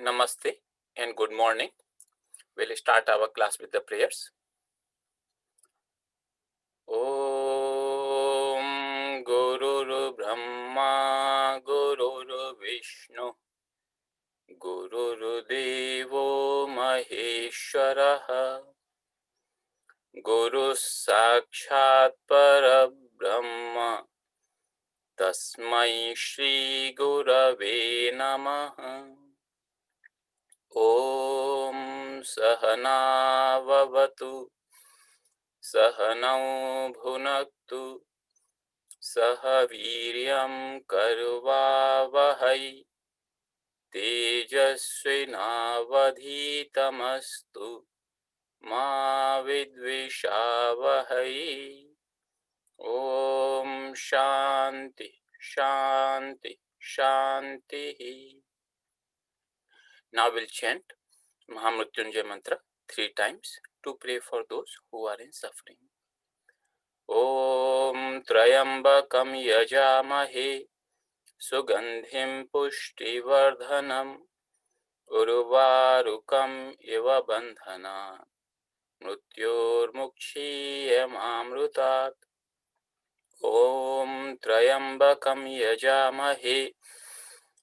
Namaste and good morning. We'll start our class with the prayers. Om Gurur Brahma Gurur Vishnu Gurur Devo Maheshwaraha Guru Sakshat Parabrahma Tasmai Shri Gurave Namaha. Om Sahana Vavatu Sahanau Bhunaktu Saha Viryam Karvavahai Tejasvinavadhitamastu Ma Vidvishavahai. Om Shanti Shanti Shanti. Now we'll chant Mahamrutyunjay mantra 3 times to pray for those who are in suffering. Om Trayambakam Yajamahe Sugandhim Pushtivardhanam Urvarukam Iva Bandhana Mrutyurmukshiyamamrutat. Om Trayambakam Yajamahe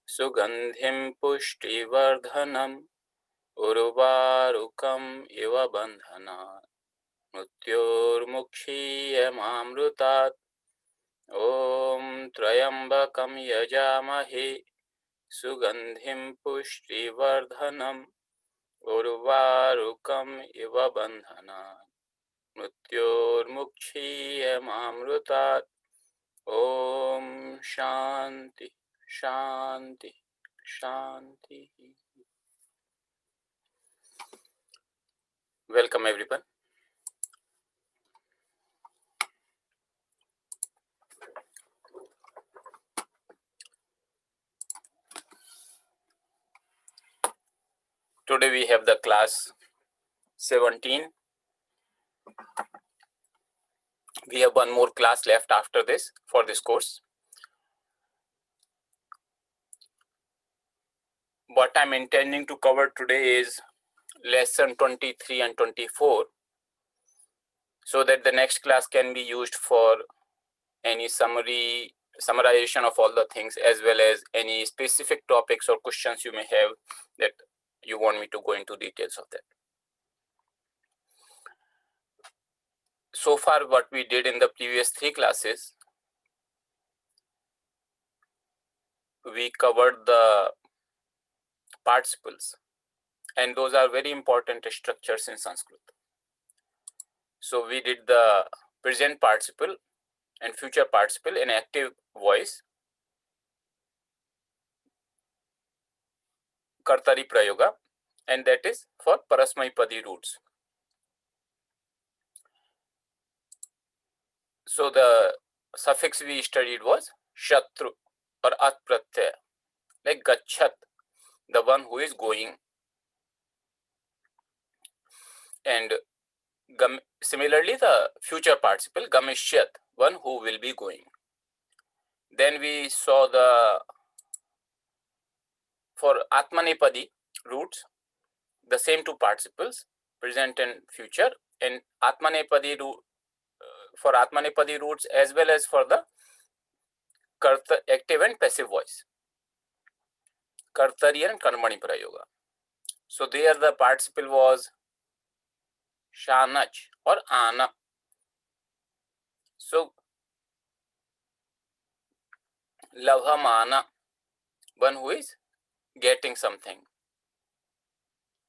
Sugandhim Pushtivardhanam Urvarukam Iva Bandhana Mrutyurmukshiyamamrutat. Om Trayambakam Yajamahe Sugandhim Pushtivardhanam Urvarukam Iva Bandhana Mrutyurmukshiyamamrutat. Om Shanti Shanti Shanti. Welcome everyone. Today we have the class 17. We have one more class left after this for this course. What I'm intending to cover today is lesson 23 and 24, so that the next class can be used for any summarization of all the things, as well as any specific topics or questions you may have that you want me to go into details of that. So far what we did in the previous 3 classes, we covered the participles, and those are very important structures in Sanskrit. So we did the present participle and future participle in active voice, Kartari Prayoga, and that is for Parasmaipadi roots. So the suffix we studied was Shatru or At Pratyaya, like Gachat, the one who is going. And similarly the future participle Gamishyat, one who will be going. Then we saw for Atmanepadi roots, the same 2 participles, present and future, and Atmanepadi for Atmanepadi roots as well as for the Karta, active and passive voice, Kartari and Karmani Prayoga. So there the participle was Shanach or Ana. So Lavhamana, one who is getting something,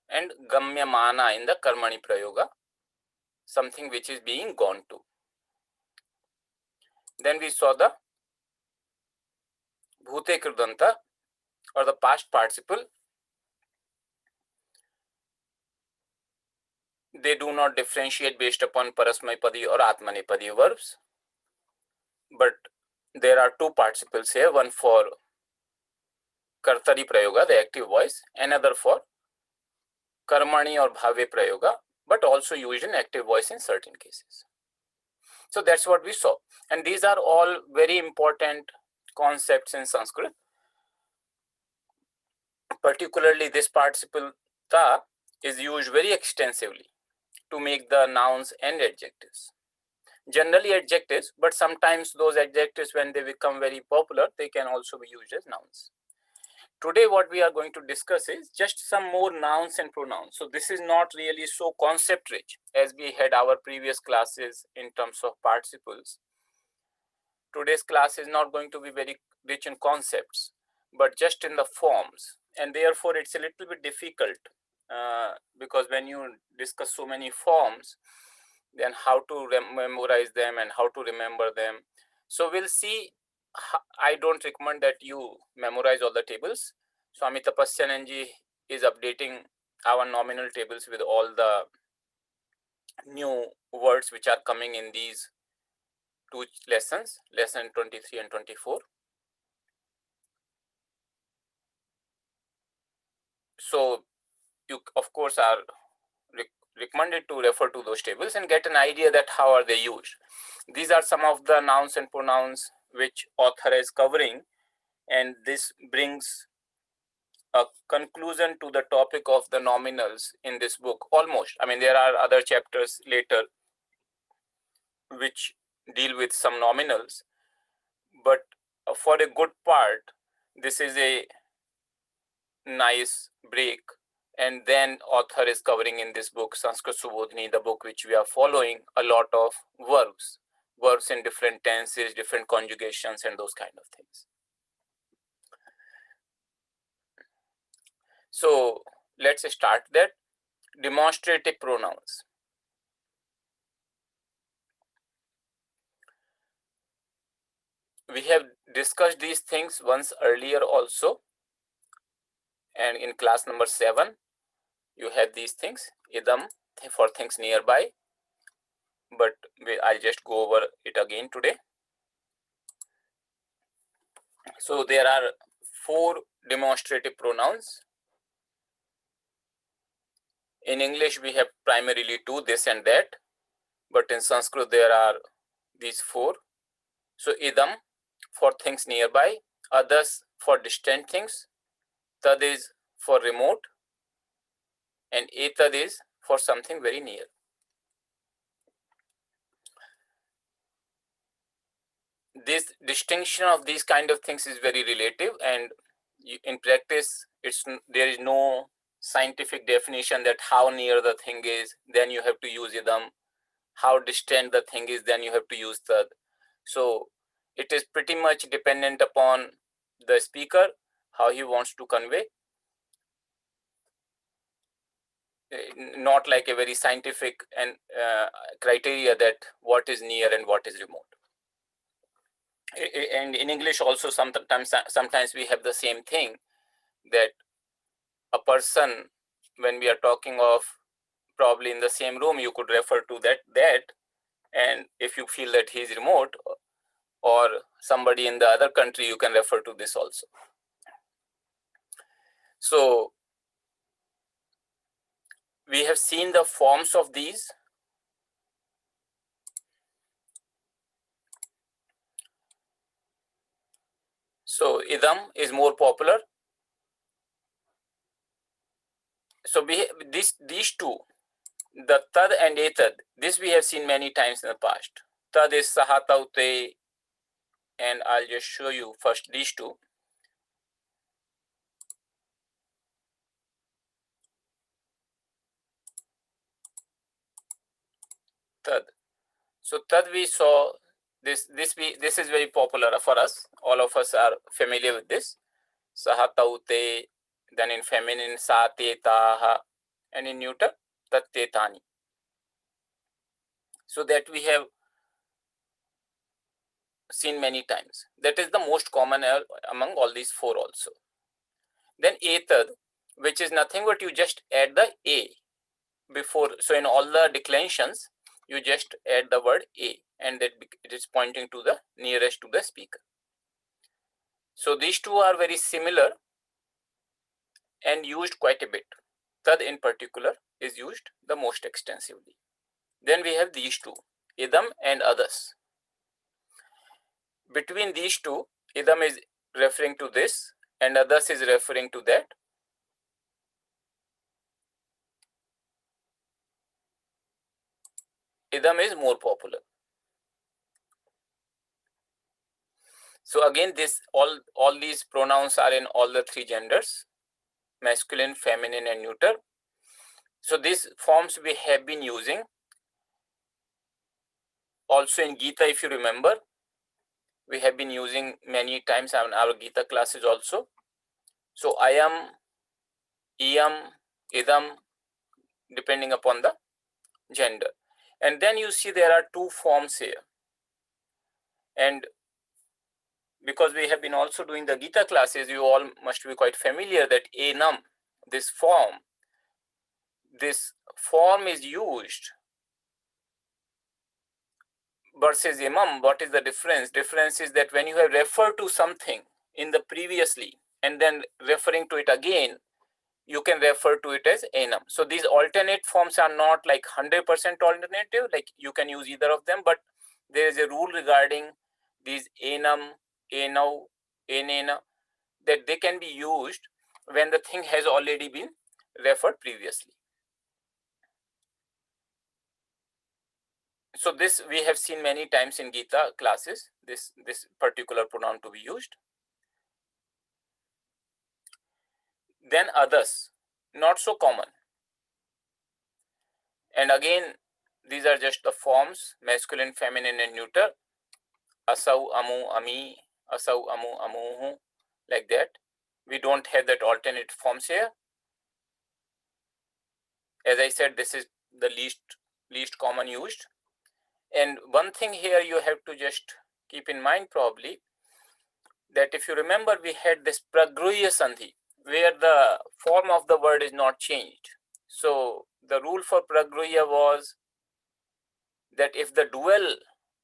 and Gamyamana in the Karmani Prayoga, something which is being gone to. Then we saw the Bhute Krudanta or the past participle. They do not differentiate based upon Parasmaipadi or Atmanepadi verbs, but there are 2 participles here, one for Kartari Prayoga, the active voice, another for Karmani or Bhave Prayoga, but also used in active voice in certain cases. So that's what we saw, and these are all very important concepts in Sanskrit. Particularly this participle ta is used very extensively to make the nouns and adjectives. Generally adjectives, but sometimes those adjectives, when they become very popular, they can also be used as nouns. Today what we are going to discuss is just some more nouns and pronouns. So this is not really so concept rich as we had our previous classes in terms of participles. Today's class is not going to be very rich in concepts, but just in the forms, and therefore it's a little bit difficult because when you discuss so many forms, then how to memorize them and how to remember them. So we'll see. I don't recommend that you memorize all the tables. So Amit Tapasyananji is updating our nominal tables with all the new words which are coming in these two lessons, lesson 23 and 24. So you of course are recommended to refer to those tables and get an idea that how are they used. These are some of the nouns and pronouns which author is covering, and this brings a conclusion to the topic of the nominals in this book almost. I mean, there are other chapters later which deal with some nominals, but for a good part, this is a nice break. And then author is covering in this book, Sanskrit Subodhini, the book which we are following, a lot of verbs in different tenses, different conjugations, and those kind of things. So let's start that. Demonstrative pronouns. We have discussed these things once earlier also, and in class number 7 you have these things, idam for things nearby, but I'll just go over it again today. So there are 4 demonstrative pronouns. In English we have primarily 2, this and that, but in Sanskrit there are these 4. So idam for things nearby, others for distant things, tad is for remote, and etad is for something very near. This distinction of these kind of things is very relative, and in practice there is no scientific definition that how near the thing is, then you have to use idam. How distant the thing is, then you have to use tad. So it is pretty much dependent upon the speaker, how he wants to convey. Not like a very scientific and criteria that what is near and what is remote. And in English also sometimes we have the same thing, that a person, when we are talking of probably in the same room, you could refer to that, and if you feel that he is remote or somebody in the other country, you can refer to this also. So we have seen the forms of these. So idam is more popular. So these two, the tad and etad, this we have seen many times in the past. Tad is sahataute, and I'll just show you first these two. Tad. So tad we saw this is very popular for us. All of us are familiar with this. Sahataute, then in feminine sa te taha, and in neuter tat te tani. So that we have seen many times. That is the most common among all these 4 also. Then etad, which is nothing but you just add the a before. So in all the declensions, you just add the word a, and that it is pointing to the nearest to the speaker. So these two are very similar and used quite a bit. Tad in particular is used the most extensively. Then we have these two, idam and others. Between these two, idam is referring to this and others is referring to that. idam is more popular. So again, this all these pronouns are in all the three genders, masculine, feminine, and neuter. So these forms we have been using also in Gita, if you remember. We have been using many times in our Gita classes also. So ayam, iyam, idam, depending upon the gender. And then you see there are two forms here. And because we have been also doing the Gita classes, you all must be quite familiar that enam, this form is used versus imam. What is the difference? Difference is that when you have referred to something in the previously and then referring to it again, you can refer to it as enam. So these alternate forms are not like 100% alternative, like you can use either of them, but there is a rule regarding these enam, enau, enena, that they can be used when the thing has already been referred previously. So this we have seen many times in Gita classes, this particular pronoun to be used. Then others, not so common. And again, these are just the forms, masculine, feminine, and neuter. Asau, amu, ami, asau, amu, amuhu, like that. We don't have that alternate forms here. As I said, this is the least common used. And one thing here you have to just keep in mind probably, that if you remember, we had this pragruhya sandhi, where the form of the word is not changed. So the rule for pragruhya was that if the dual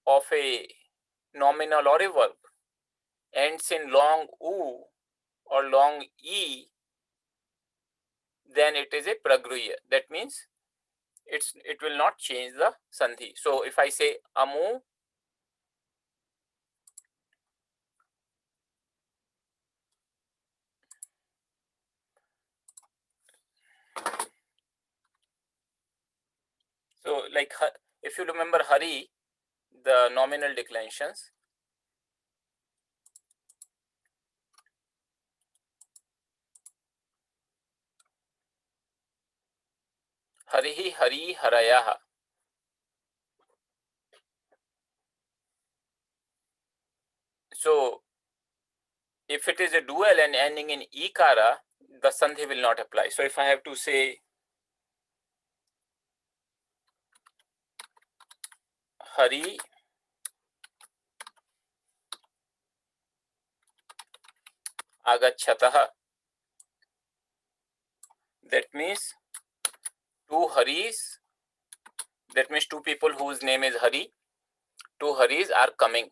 of a nominal or a verb ends in long u or long e, then it is a pragruhya. That means it will not change the sandhi. So if I say amu, so like if you remember Hari, the nominal declensions, Harihi, Hari, Harayaha. So if it is a dual and ending in ikara, the sandhi will not apply. So if I have to say Hari agachatah, that means two Haris, that means two people whose name is Hari, two Haris are coming.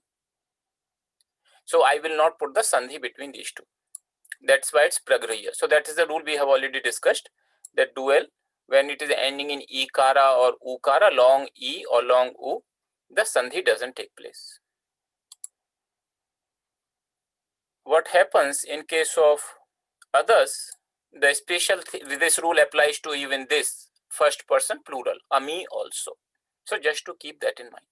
So I will not put the sandhi between these two. That's why it's pragriya. So that is the rule we have already discussed, that dual, when it is ending in ikara or ukara, long e or long u, the sandhi doesn't take place. What happens in case of others, the special this rule applies to even this first person plural, ami also. So just to keep that in mind.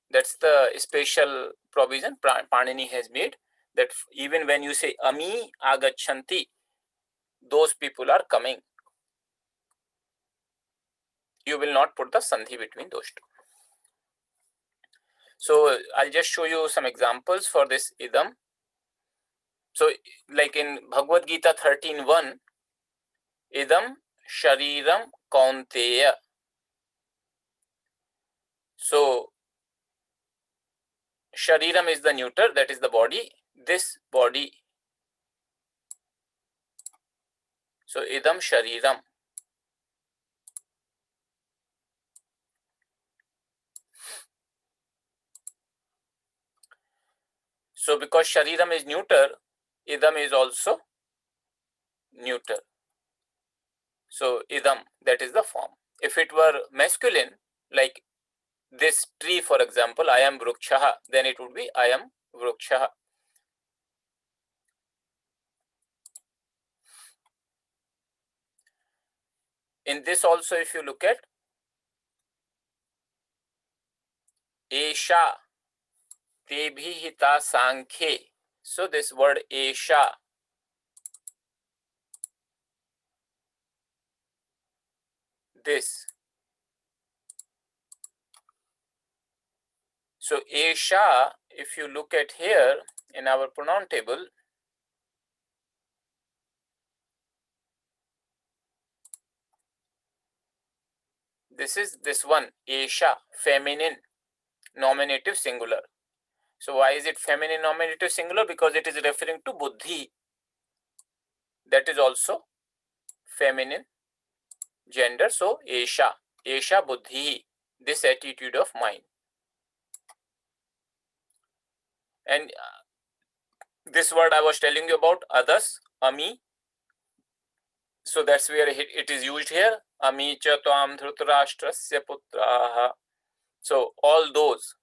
That's the special provision Panini has made, that even when you say ami agachanti, those people are coming. You will not put the sandhi between those two. So I'll just show you some examples for this idam. So like in Bhagavad Gita 13:1, idam shariram kaunteya. So shariram is the neuter, that is the body, this body. So idam shariram. So because shariram is neuter, idam is also neuter. So idam, that is the form. If it were masculine, like this tree for example, I am vrukshaha, then it would be I am vrukshaha. In this also, if you look at, Esha tebhihita sankhe. So this word Esha, this. So Esha, if you look at here in our pronoun table, this is this one, Esha, feminine, nominative singular. So why is it feminine nominative singular? Because it is referring to buddhi. That is also feminine gender. So Esha, Esha buddhi, this attitude of mind. And this word I was telling you about, others, ami. So that's where it is used here. Ami cha tvam dhritarashtrasya putraha. So all those.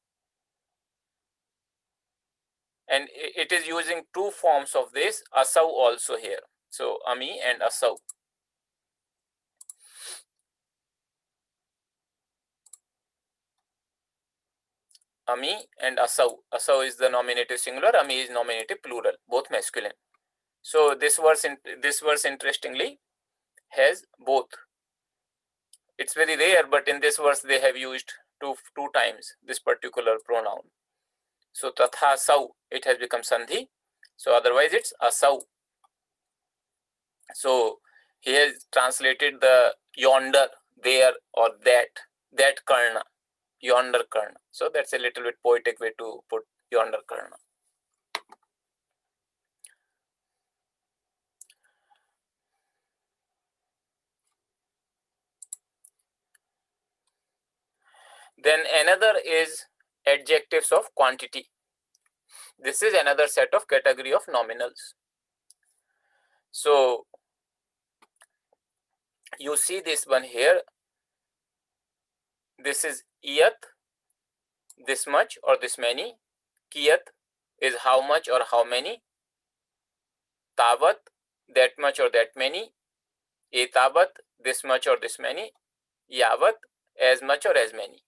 And it is using two forms of this, asau also here. So ami and asau. Ami and asau. Asau is the nominative singular, ami is nominative plural, both masculine. So this verse interestingly has both. It's very rare, but in this verse they have used two times this particular pronoun. So tatha sau, it has become sandhi. So otherwise it's asau. So he has translated the yonder, there, or that karna, yonder karna. So that's a little bit poetic way to put yonder karna. Then another is adjectives of quantity. This is another set of category of nominals. So you see this one here. This is iyat, this much or this many. Kiyat is how much or how many. Tavat, that much or that many. Etavat, this much or this many. Yavat, as much or as many.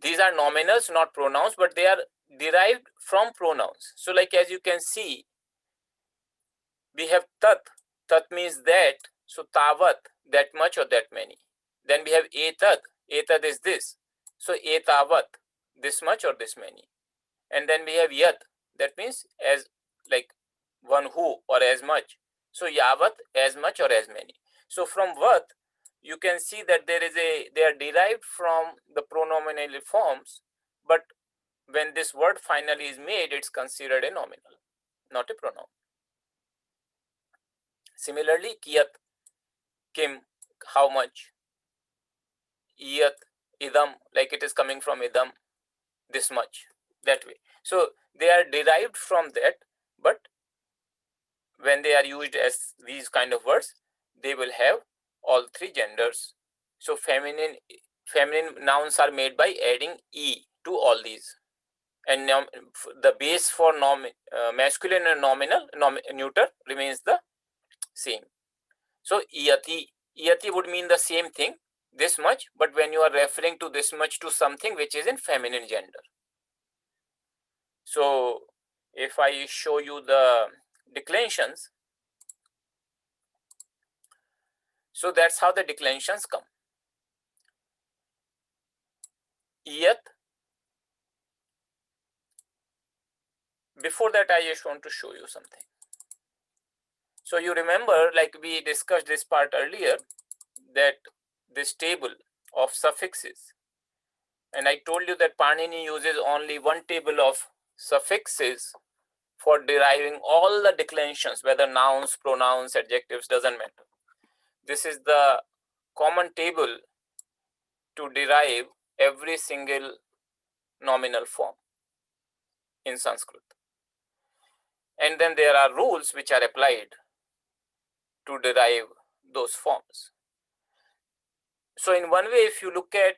These are nominals, not pronouns, but they are derived from pronouns. So like as you can see, we have tat. Tat means that. So tavat, that much or that many. Then we have etad. Etad is this. So etavat, this much or this many. And then we have yat. That means as, like one who or as much. So yavat, as much or as many. So from vat, you can see that they are derived from the pronominal forms, but when this word finally is made, it's considered a nominal, not a pronoun. Similarly, kiyat, kim, how much. Iyat, idam, like it is coming from idam, this much, that way. So they are derived from that, but when they are used as these kind of words, they will have all three genders. So feminine nouns are made by adding e to all these, and the base for masculine and nominal neuter remains the same. So iyati would mean the same thing, this much, but when you are referring to this much to something which is in feminine gender. So if I show you the declensions, so that's how the declensions come. Iyat. Before that, I just want to show you something. So you remember, like we discussed this part earlier, that this table of suffixes, and I told you that Panini uses only one table of suffixes for deriving all the declensions, whether nouns, pronouns, adjectives, doesn't matter. This is the common table to derive every single nominal form in Sanskrit. And then there are rules which are applied to derive those forms. So in one way, if you look at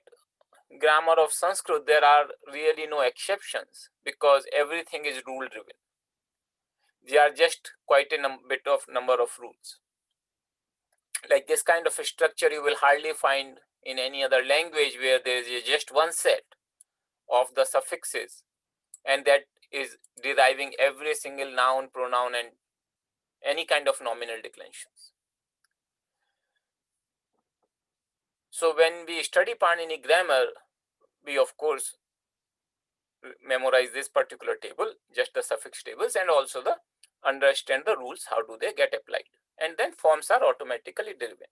grammar of Sanskrit, there are really no exceptions because everything is rule driven. They are just quite a bit of number of rules. Like this kind of a structure you will hardly find in any other language, where there is just one set of the suffixes, and that is deriving every single noun, pronoun, and any kind of nominal declensions. So when we study Panini grammar, we of course memorize this particular table, just the suffix tables, and also the understand the rules, how do they get applied, and then forms are automatically driven.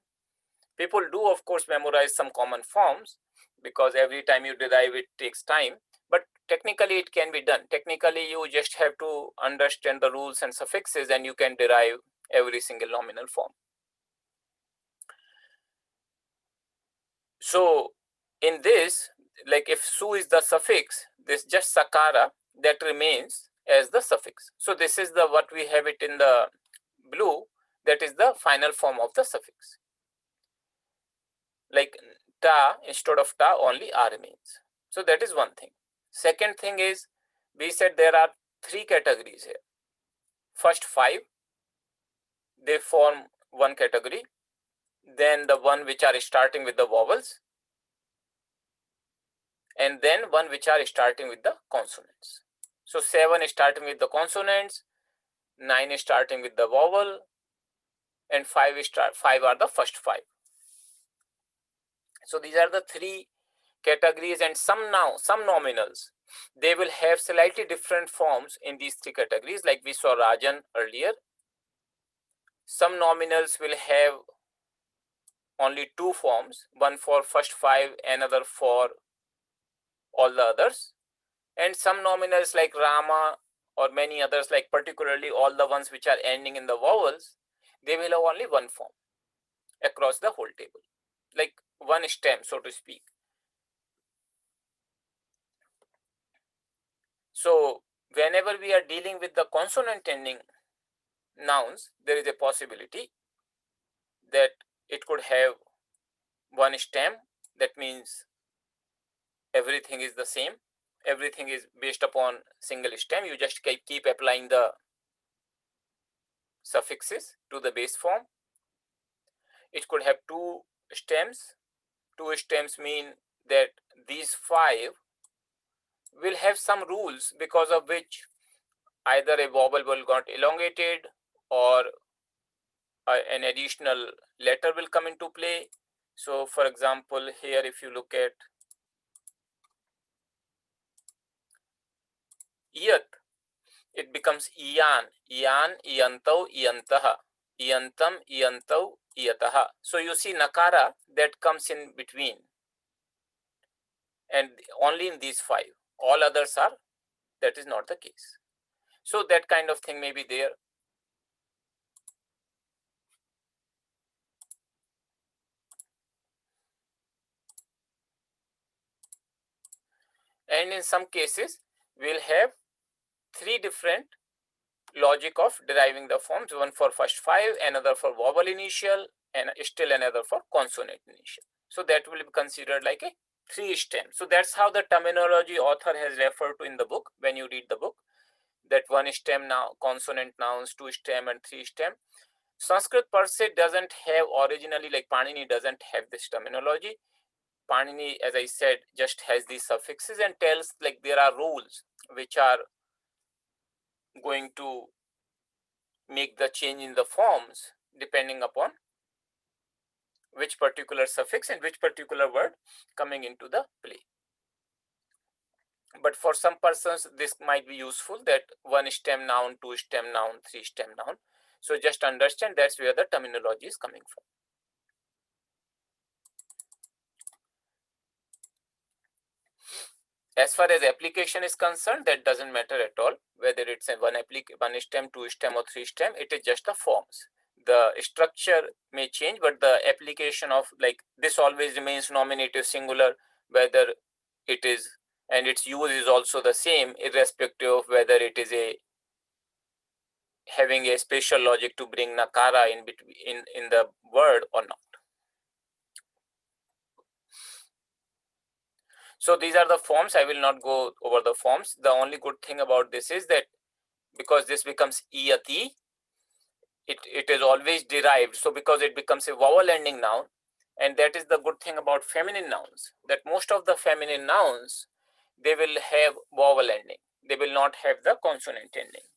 People do of course memorize some common forms, because every time you derive it takes time, but technically it can be done. Technically you just have to understand the rules and suffixes, and you can derive every single nominal form. So in this, like if su is the suffix, this just sakara that remains as the suffix. So this is the what we have it in the blue, that is the final form of the suffix. Like ta, instead of ta only a remains. So that is one thing. Second thing is, we said there are three categories here. First five, they form one category. Then the one which are starting with the vowels, and then one which are starting with the consonants. So 7 is starting with the consonants, 9 is starting with the vowel, and 5 are the first 5. So these are the three categories, and some nominals, they will have slightly different forms in these three categories, like we saw Rajan earlier. Some nominals will have only two forms, one for first 5, another for all the others. And some nominals like Rama or many others, like particularly all the ones which are ending in the vowels, they will have only one form across the whole table, like one stem, so to speak. So whenever we are dealing with the consonant ending nouns, there is a possibility that it could have one stem. That means everything is the same. Everything is based upon single stem. You just keep applying the suffixes to the base form. It could have two stems. Two stems mean that these 5 will have some rules, because of which either a vowel will got elongated, or an additional letter will come into play. So for example, here if you look at iyat, it becomes iyan, iyantau, iyantaha, iyantam, iyantau, iyataha. So you see nakara that comes in between, and only in these 5. All others are, that is not the case. So that kind of thing may be there. And in some cases, we'll have 3 different logic of deriving the forms, one for first 5, another for vowel initial, and still another for consonant initial. So that will be considered like a 3 stem. So that's how the terminology author has referred to in the book when you read the book, that 1 stem now consonant nouns, 2 stem, and 3 stem. Sanskrit per se doesn't have originally, like Panini doesn't have this terminology. Panini, as I said, just has these suffixes and tells like there are rules which are going to make the change in the forms depending upon which particular suffix and which particular word coming into the play. But for some persons, this might be useful, that 1 stem noun, 2 stem noun, 3 stem noun. So just understand that's where the terminology is coming from. As far as application is concerned, that doesn't matter at all, whether it's a one stem, 2 stem, or 3 stem. It is just the forms. The structure may change, but the application of, like, this always remains nominative singular, whether it is, and its use is also the same, irrespective of whether it is a having a special logic to bring nakara in between in the word or not. So these are the forms. I will not go over the forms. The only good thing about this is that because this becomes iyati, it is always derived. So because it becomes a vowel ending noun, and that is the good thing about feminine nouns, that most of the feminine nouns, they will have vowel ending. They will not have the consonant ending.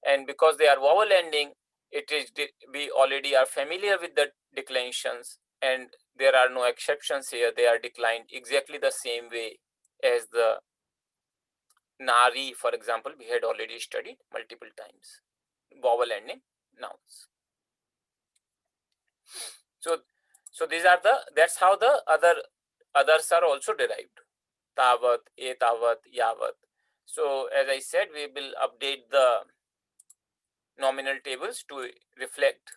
And because they are vowel ending, it is, we already are familiar with the declensions, and there are no exceptions here. They are declined exactly the same way as the Nari, for example, we had already studied multiple times. Vowel ending nouns. So these are the, that's how the others are also derived. Tavat, etavat, yavat. So as I said, we will update the nominal tables to reflect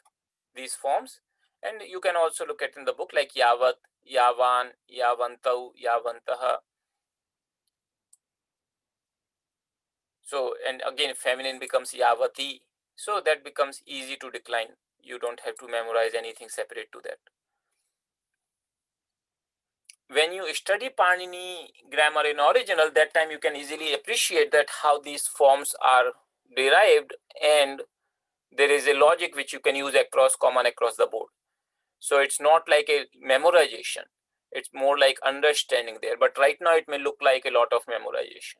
these forms, and you can also look at in the book like yavat, yavan, yavantau, yavantaha. So, and again feminine becomes yavati, so that becomes easy to decline. You don't have to memorize anything separate to that. When you study Panini grammar in original, that time you can easily appreciate that how these forms are derived, and there is a logic which you can use common across the board. So it's not like a memorization, it's more like understanding there. But right now it may look like a lot of memorization.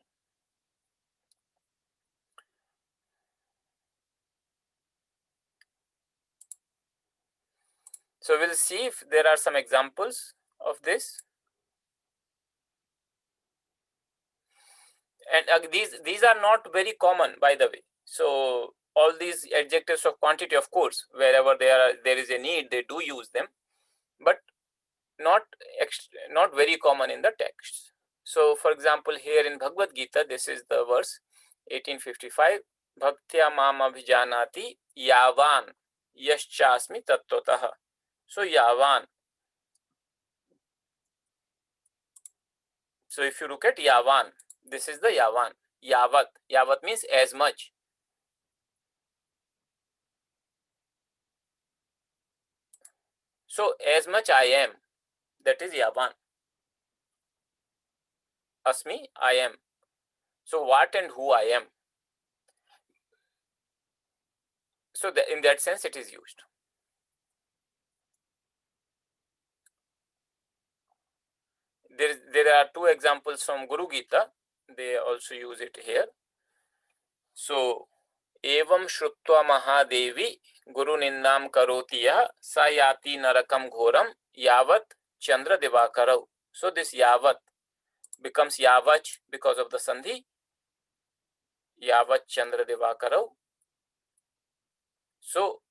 So we'll see if there are some examples of this. And these are not very common, by the way. So all these adjectives of quantity, of course, wherever there is a need, they do use them, but not very common in the text. So for example, here in Bhagavad Gita, this is the verse 1855, Bhaktya mam abhijanati yavan yaschasmi tattvataha. So yavan. So if you look at yavan, this is the yavan. Yavat. Yavat means as much. So as much I am, that is yavan. Asmi, I am. So what and who I am. So in that sense it is used. There are two examples from Guru Gita. They also use it here. So एवं श्रुत्वा महादेवी गुरु निंदाम करोति यः स याति नरकम घोरम यावत chandra divakarau. So this yavat becomes yavach because of the sandhi. Yavat chandra divakarau. So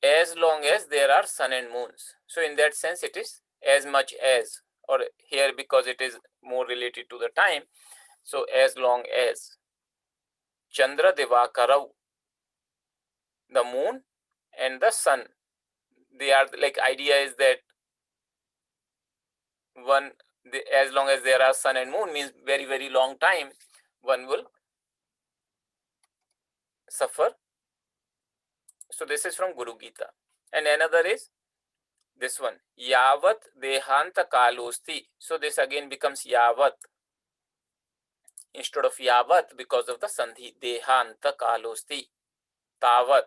as long as there are sun and moons. So in that sense it is as much as, or here because it is more related to the time, so as long as Chandra Divakarau, the moon and the sun, they are like, idea is that as long as there are sun and moon means very, very long time, one will suffer. So this is from Guru Gita. And another is this one, Yavat Dehanta Kalosti. So this again becomes Yavat instead of Yavat because of the Sandhi. Dehanta Kalosti. Tavat.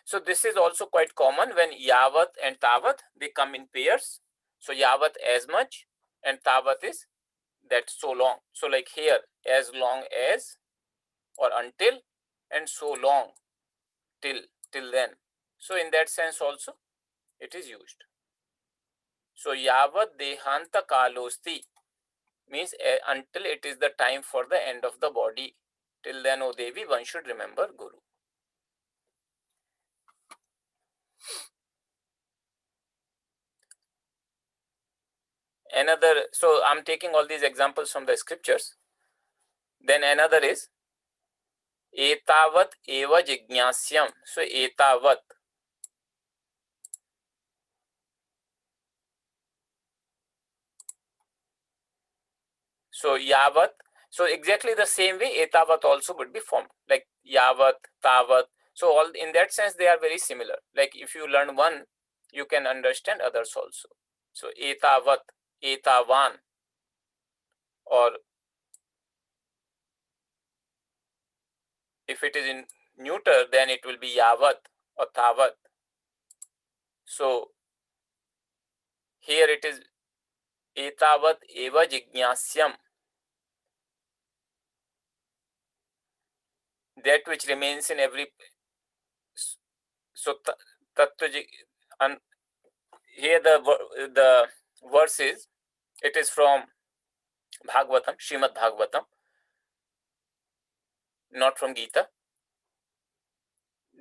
So this is also quite common when Yavat and Tavat, they come in pairs. So Yavat as much and Tavat is that so long. So like here, as long as or until, and so long, till then. So in that sense also it is used. So Yavat Dehanta Kalosti means until it is the time for the end of the body. Till then, O Devi, one should remember Guru. Another, so I'm taking all these examples from the scriptures. Then another is Etavat eva jignasyam. So etavat. So yavat. So exactly the same way etavat also would be formed. Like yavat, tavat. So all in that sense they are very similar. Like if you learn one, you can understand others also. So etavat, etavan, or If it is in neuter, then it will be yavat or tavat. So here it is etavat eva jignasyam, that which remains in every. So tattva, and here the verse is, it is from Bhagavatam, Srimad Bhagavatam, not from Gita.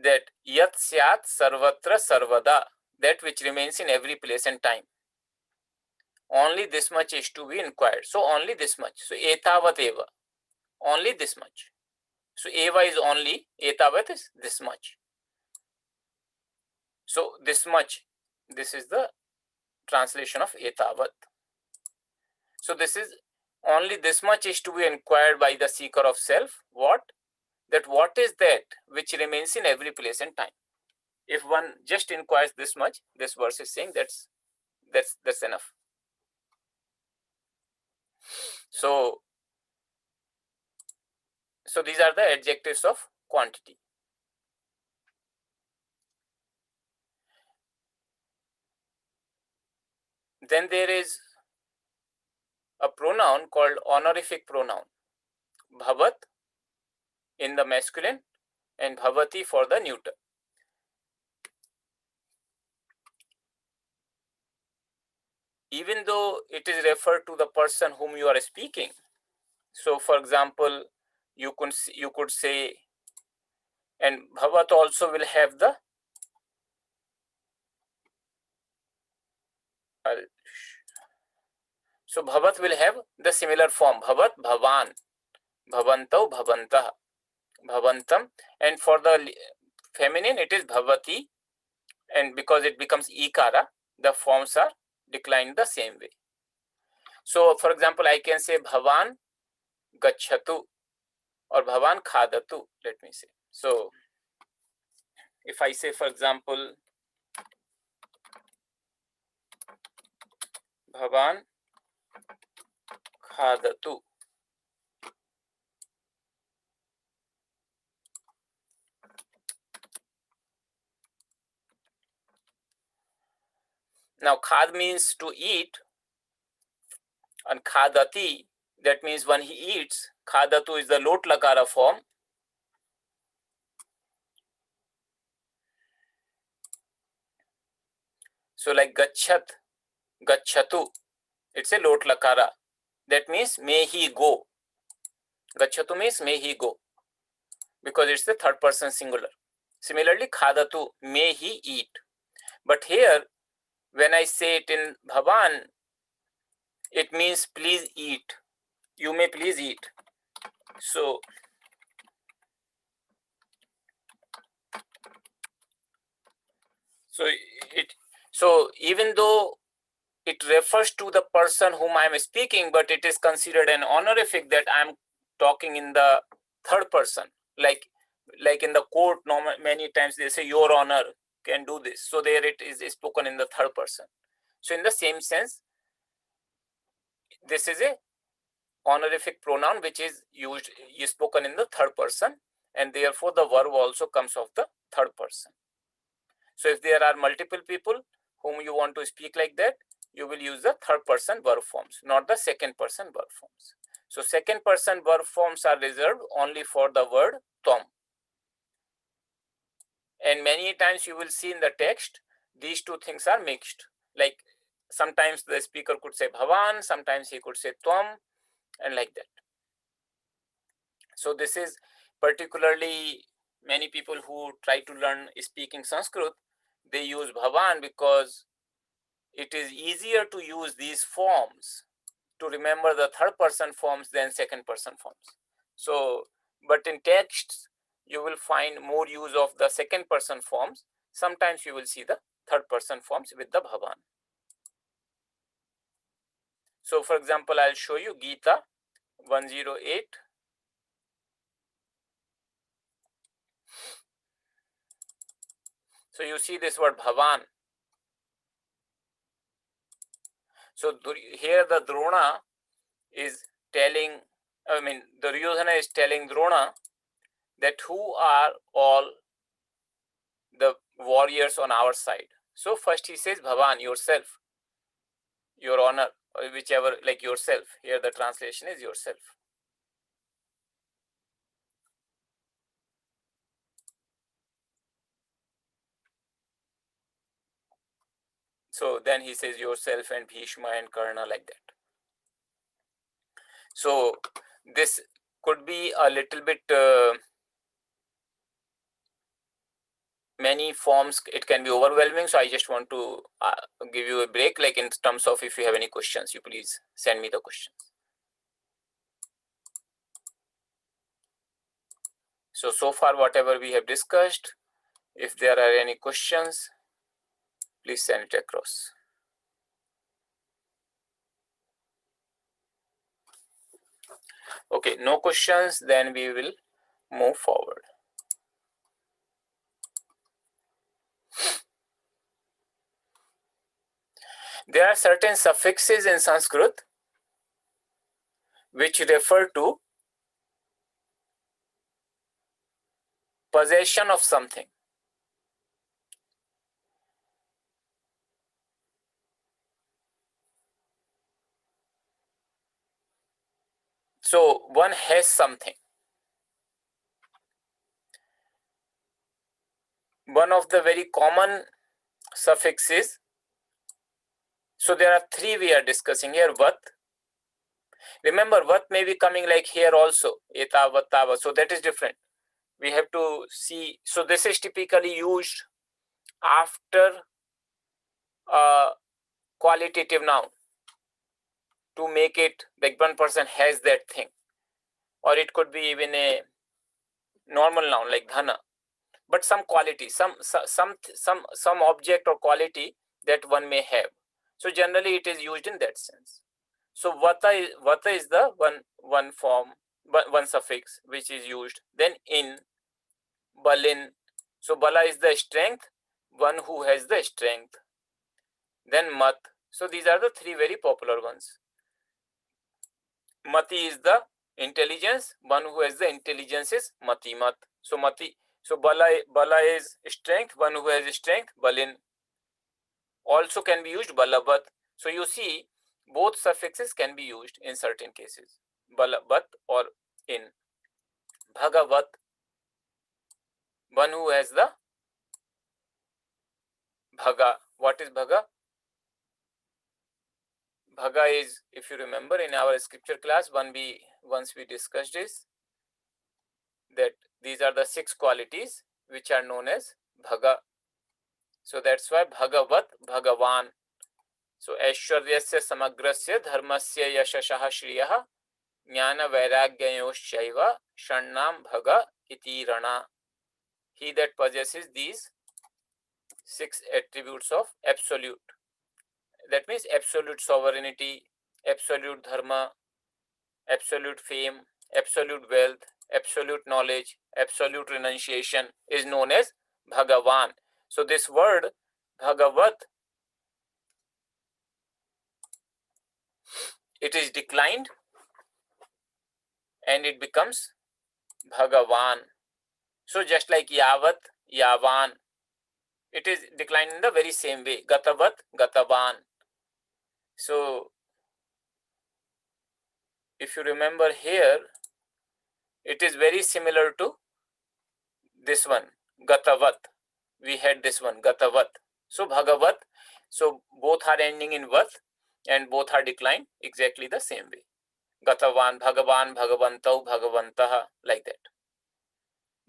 That yat syat sarvatra sarvada, that which remains in every place and time. Only this much is to be inquired. So only this much. So etavat eva, only this much. So eva is only, etavat is this much. So this much, this is the translation of etavat. So this is only this much is to be inquired by the seeker of self. What? That what is that which remains in every place and time. If one just inquires this much, this verse is saying that's enough. So these are the adjectives of quantity. Then there is a pronoun called honorific pronoun. Bhavat in the masculine and bhavati for the neuter. Even though it is referred to the person whom you are speaking. So for example, you could say, and bhavat also will have the so bhavat will have the similar form. Bhavat, bhavan, bhavantau, bhavantah, bhavantam, and for the feminine it is bhavati, and because it becomes ikara, the forms are declined the same way. So for example, I can say bhavan gachhatu or bhavan khadatu, let me say. So if I say, for example, bhavan khadatu, now khad means to eat, and khadati, that means when he eats. Khadatu is the lot lakara form. So like gachat, gachatu, it's a lot lakara. That means may he go. Gachatu means may he go, because it's the third person singular. Similarly, khadatu, may he eat. But here, when I say it in bhavan, it means please eat. You may please eat. So even though it refers to the person whom I am speaking, but it is considered an honorific, that I am talking in the third person. Like in the court, many times they say, Your Honor can do this. So there it is spoken in the third person. So in the same sense, this is a honorific pronoun which is spoken in the third person, and therefore the verb also comes of the third person. So if there are multiple people whom you want to speak like that, you will use the third person verb forms, not the second person verb forms. So second person verb forms are reserved only for the word tom. And many times you will see in the text, these two things are mixed. Like sometimes the speaker could say bhavan, sometimes he could say tvam, and like that. So this is particularly many people who try to learn speaking Sanskrit, they use bhavan because it is easier to use these forms to remember the third person forms than second person forms. So, but in texts, you will find more use of the second person forms. Sometimes you will see the third person forms with the bhavan. So for example, I'll show you Gita 108. So you see this word bhavan. So here the Drona is telling, Duryodhana is telling Drona that who are all the warriors on our side. So first he says Bhavan, yourself, your honor, or whichever, like yourself. Here the translation is yourself. So then he says yourself and Bhishma and Karna, like that. So this could be a little bit many forms. It can be overwhelming. So I just want to give you a break, like in terms of if you have any questions, you please send me the questions. So far whatever we have discussed, if there are any questions, please send it across. Okay, no questions, then we will move forward. There are certain suffixes in Sanskrit which refer to possession of something. So one has something. One of the very common suffixes, so there are three we are discussing here. Vat. Remember, vat may be coming like here also, eta, vatava, so that is different. We have to see. So this is typically used after a qualitative noun to make it like one person has that thing, or it could be even a normal noun like dhana, but some quality, some object or quality that one may have. So generally it is used in that sense. So vata is the one form, one suffix which is used. Then in, balin. So bala is the strength, one who has the strength. Then mat. So these are the three very popular ones. Mati is the intelligence, one who has the intelligence is mati, mat. So mati. So bala is strength, one who has strength, balin. Also can be used balabat. So you see, both suffixes can be used in certain cases, balabat or in. Bhagavat, one who has the bhaga. What is bhaga? Bhaga is, if you remember in our scripture class, once we discussed this, that these are the 6 qualities which are known as bhaga. So that's why Bhagavat, Bhagavan. So Aishwaryasya Samagrasya Dharmasya Yashashaha Shriyah Jnana Vairagyayoshaiva Shannam Bhaga Iti Rana. He that possesses these 6 attributes of absolute. That means absolute sovereignty, absolute dharma, absolute fame, absolute wealth, absolute knowledge, absolute renunciation is known as Bhagavan. So this word Bhagavat, it is declined and it becomes Bhagavan. So just like Yavat, Yavan, it is declined in the very same way. Gatavat, Gatavan. So if you remember here, it is very similar to this one, Gatavat. We had this one, Gatavat. So Bhagavat. So both are ending in Vat and both are declined exactly the same way. Gatavan, Bhagavan, Bhagavantau, Bhagavantaha, like that.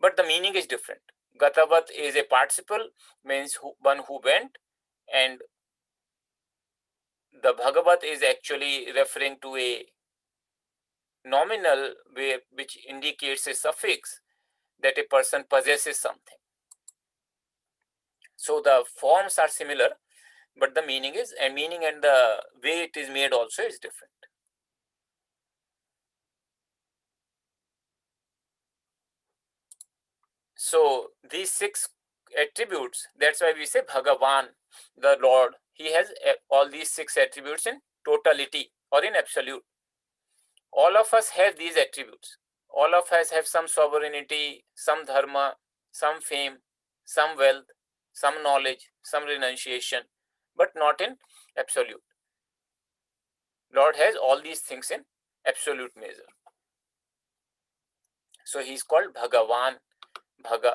But the meaning is different. Gatavat is a participle, means one who went, and the Bhagavat is actually referring to a nominal way which indicates a suffix that a person possesses something. So the forms are similar, but the meaning and the way it is made also is different. So these 6 attributes, that's why we say Bhagavan, the Lord. He has all these 6 attributes in totality or in absolute. All of us have these attributes. All of us have some sovereignty, some dharma, some fame, some wealth, some knowledge, some renunciation, but not in absolute. Lord has all these things in absolute measure. So he is called Bhagavan, Bhaga.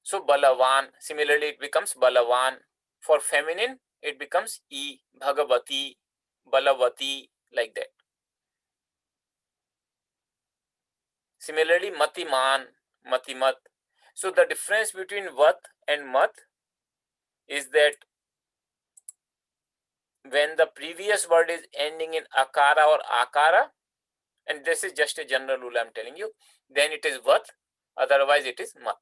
So Balavan, similarly it becomes Balavan. For feminine, it becomes E, Bhagavati, Balavati, like that. Similarly, Matiman, Matimat. So the difference between Vat and Mat is that when the previous word is ending in Akara or Akara, and this is just a general rule I'm telling you, then it is Vat, otherwise it is Mat.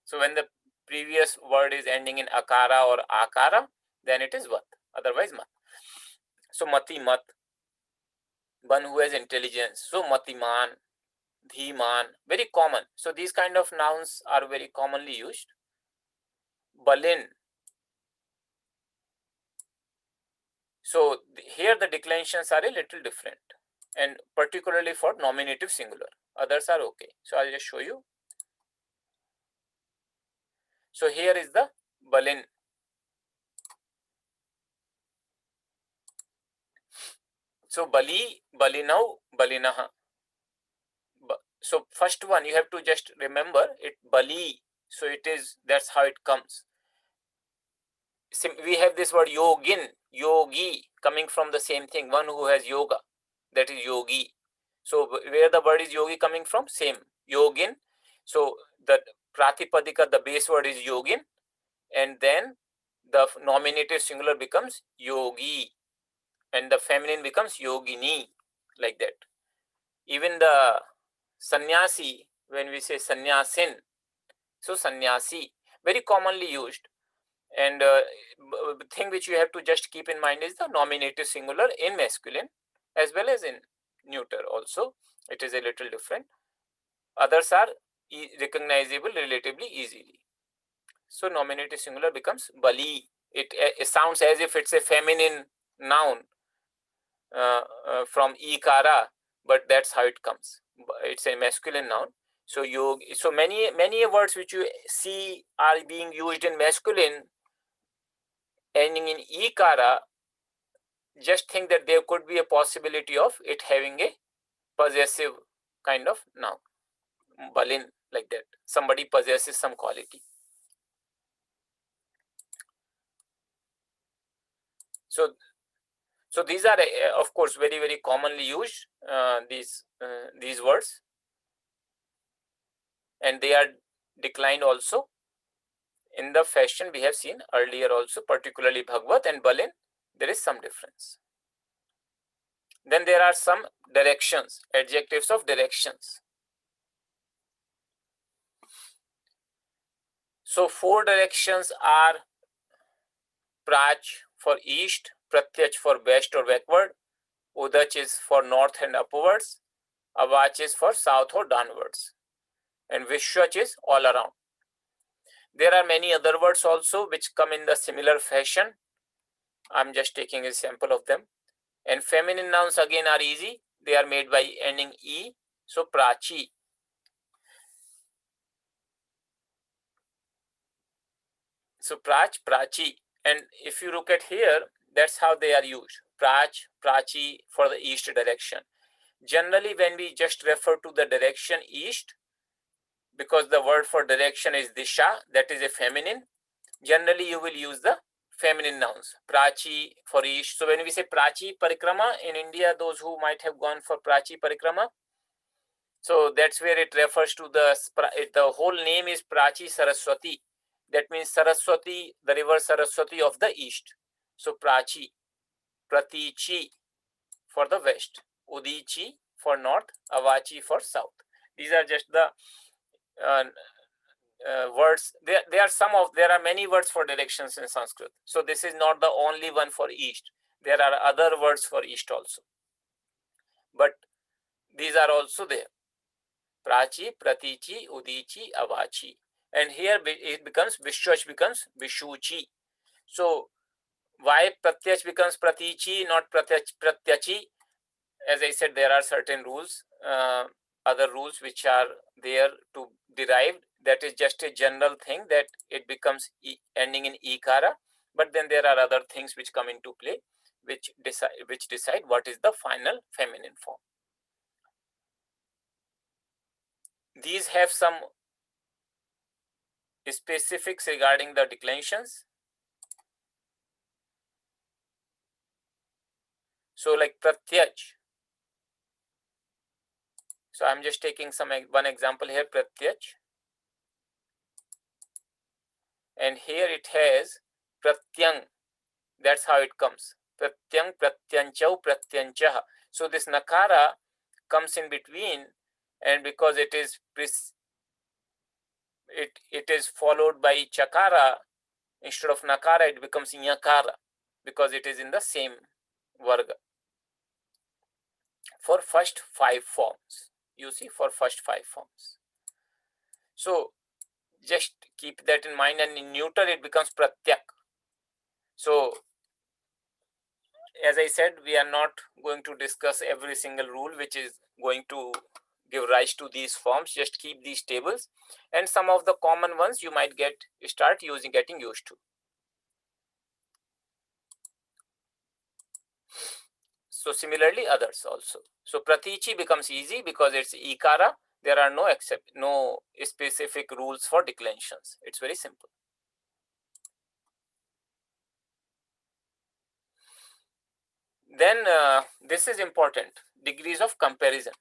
So when the previous word is ending in Akara or Akara, then it is Vat, otherwise Mat. So Mati Mat, one who has intelligence. So Matiman, Dhiman, very common. So these kind of nouns are very commonly used. Balin. So here the declensions are a little different, and particularly for nominative singular. Others are okay. So I'll just show you. So here is the Balin. So Bali, Balinau, Balinaha. So first one you have to just remember it Bali. So it is, that's how it comes. We have this word yogin, yogi, coming from the same thing, one who has yoga, that is yogi. So where the word is yogi coming from? Same, yogin. So the pratipadika, the base word is yogin, and then the nominative singular becomes yogi, and the feminine becomes yogini, like that. Even the sannyasi, when we say sannyasin, so sannyasi, very commonly used. And the thing which you have to just keep in mind is the nominative singular in masculine as well as in neuter also. It is a little different. Others are recognizable relatively easily. So nominative singular becomes Bali. It sounds as if it's a feminine noun from ikara, but that's how it comes. It's a masculine noun. So so many words which you see are being used in masculine ending in ikara, just think that there could be a possibility of it having a possessive kind of noun, balin, like that. Somebody possesses some quality. So these are of course very commonly used, these words, and they are declined also in the fashion we have seen earlier also, particularly Bhagvat and Balin. There is some difference. Then there are some directions, adjectives of directions. So 4 directions are Prach for east, Pratyach for west or backward, Udach is for north and upwards, Avach is for south or downwards, and Vishwach is all around. There are many other words also which come in the similar fashion. I'm just taking a sample of them. And feminine nouns again are easy. They are made by ending E. So Prachi. So Prach, Prachi. And if you look at here, that's how they are used. Prach, Prachi for the east direction. Generally, when we just refer to the direction east, because the word for direction is Disha, that is a feminine, generally you will use the feminine nouns. Prachi for east. So when we say Prachi Parikrama in India, those who might have gone for Prachi Parikrama, so that's where it refers to the whole name is Prachi Saraswati. That means Saraswati, the river Saraswati of the east. So Prachi, Pratichi for the west, Udichi for north, Avachi for south. These are just the words. There are many words for directions in Sanskrit. So this is not the only one for east. There are other words for east also. But these are also there. Prachi, Pratichi, Udichi, Avachi. And here it becomes Vishwach becomes Vishuchi. So why Pratyach becomes Pratichi, not Pratyachi? As I said, there are certain rules. other rules which are there to derive. That is just a general thing that it becomes ending in ikara, but then there are other things which come into play which decide what is the final feminine form. These have some specifics regarding the declensions. So like pratyaj. So I'm just taking one example here, pratyaj. And here it has pratyang. That's how it comes. Pratyang, pratyanchau, pratyanchah. So this nakara comes in between, and because it is followed by chakara instead of nakara, it becomes nyakara because it is in the same varga. For first 5 forms, you see, for first 5 forms. So just keep that in mind, and in neuter it becomes pratyak. So as I said, we are not going to discuss every single rule which is going to give rise to these forms. Just keep these tables, and some of the common ones you might getting used to. So similarly others also. So pratichi becomes easy because it's ikara. There are no specific rules for declensions. It's very simple. Then this is important, degrees of comparison.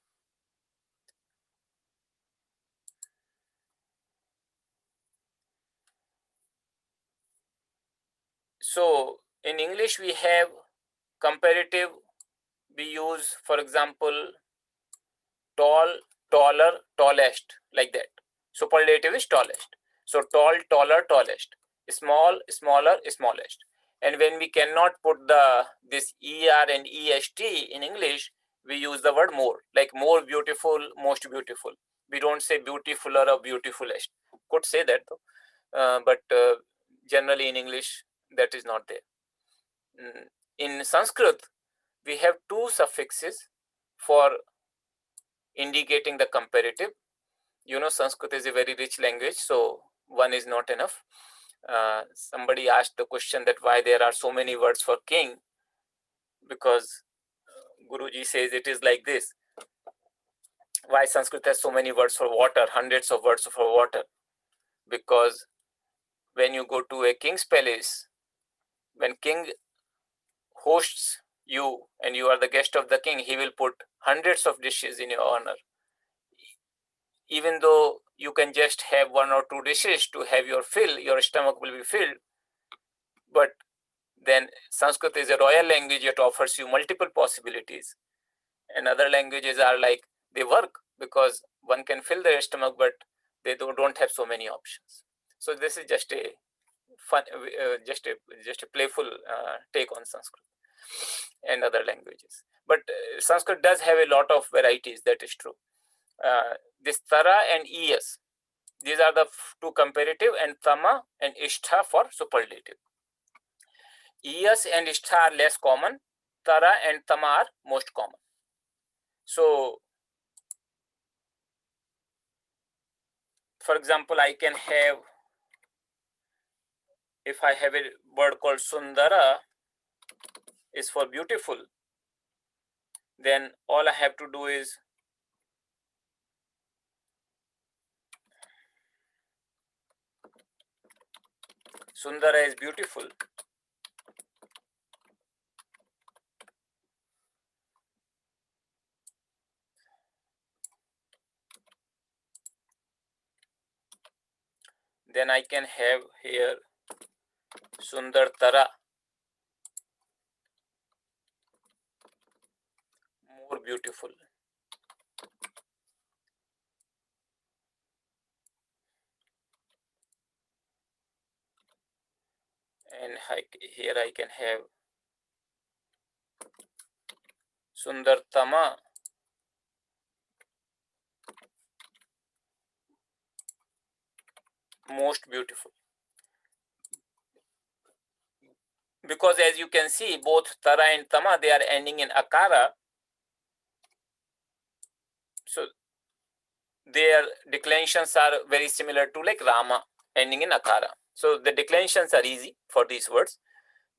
So in English we have comparative. We use, for example, tall, taller, tallest, like that. Superlative is tallest. So tall, taller, tallest. Small, smaller, smallest. And when we cannot put this er and est in English, we use the word more, like more beautiful, most beautiful. We don't say beautifuler or beautifulest. Could say that though, but generally in English that is not there. In Sanskrit, we have 2 suffixes for indicating the comparative. You know, Sanskrit is a very rich language, so one is not enough. Somebody asked the question that why there are so many words for king, because Guruji says it is like this. Why Sanskrit has so many words for water, hundreds of words for water? Because when you go to a king's palace, when king hosts you and you are the guest of the king, he will put hundreds of dishes in your honor. Even though you can just have 1 or 2 dishes to have your fill, your stomach will be filled. But then Sanskrit is a royal language, it offers you multiple possibilities. And other languages are like, they work because one can fill their stomach, but they don't have so many options. So this is just a fun, just a playful take on Sanskrit and other languages. But Sanskrit does have a lot of varieties, that is true. This tara and es, these are the 2 comparative, and tama and ishtha for superlative. Es and ishtha are less common. Tara and tama are most common. So for example, I can have, if I have a word called sundara is for beautiful, then all I have to do is sundara is beautiful. Then I can have here sundar tara, more beautiful. And here I can have sundar tama, most beautiful. Because as you can see, both tara and tama, they are ending in akara. So their declensions are very similar to like Rama ending in Akara. So the declensions are easy for these words.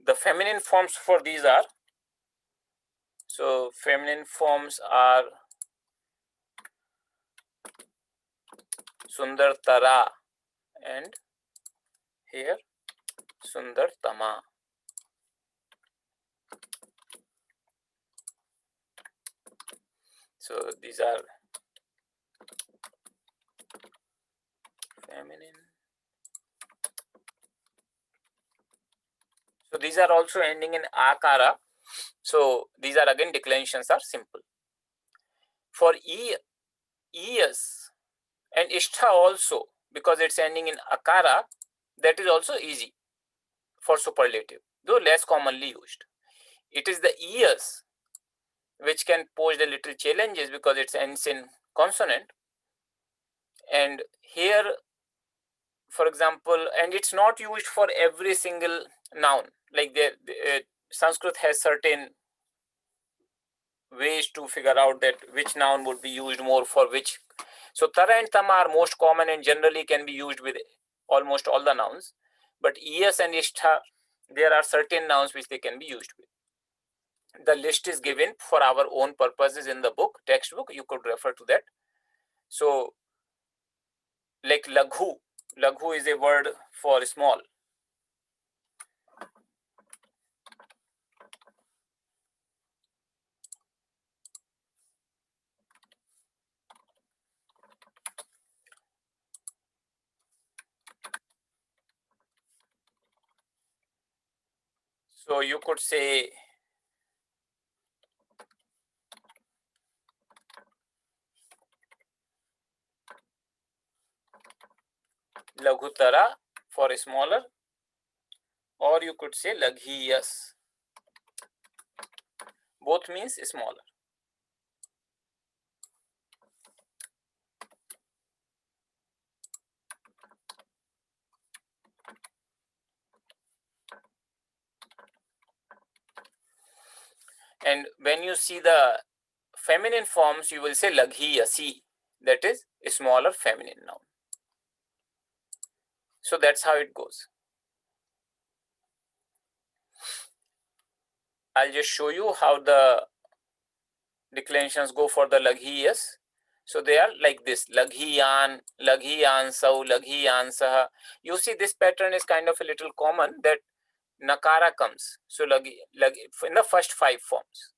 The feminine forms for these are, so feminine forms are Sundartara and here Sundartama. So these are feminine. So these are also ending in Akara. So these are again declensions are simple. For ES and Ishtha also, because it's ending in Akara, that is also easy for superlative, though less commonly used. It is the ES which can pose a little challenges because it ends in consonant. And here, for example, and it's not used for every single noun. Like Sanskrit has certain ways to figure out that which noun would be used more for which. So Tara and Tama are most common and generally can be used with almost all the nouns. But ES and Ishtha, there are certain nouns which they can be used with. The list is given for our own purposes in the book, textbook. You could refer to that. So like Laghu. Laghu is a word for small. So you could say Laghutara for smaller, or you could say Laghiyas. Both means smaller. And when you see the feminine forms, you will say Laghiyasi, that is a smaller feminine noun. So that's how it goes. I'll just show you how the declensions go for the Laghiyas. So they are like this: Laghiyan, Laghiyansau, Laghiyansaha. You see, this pattern is kind of a little common, that Nakara comes. So in the first 5 forms.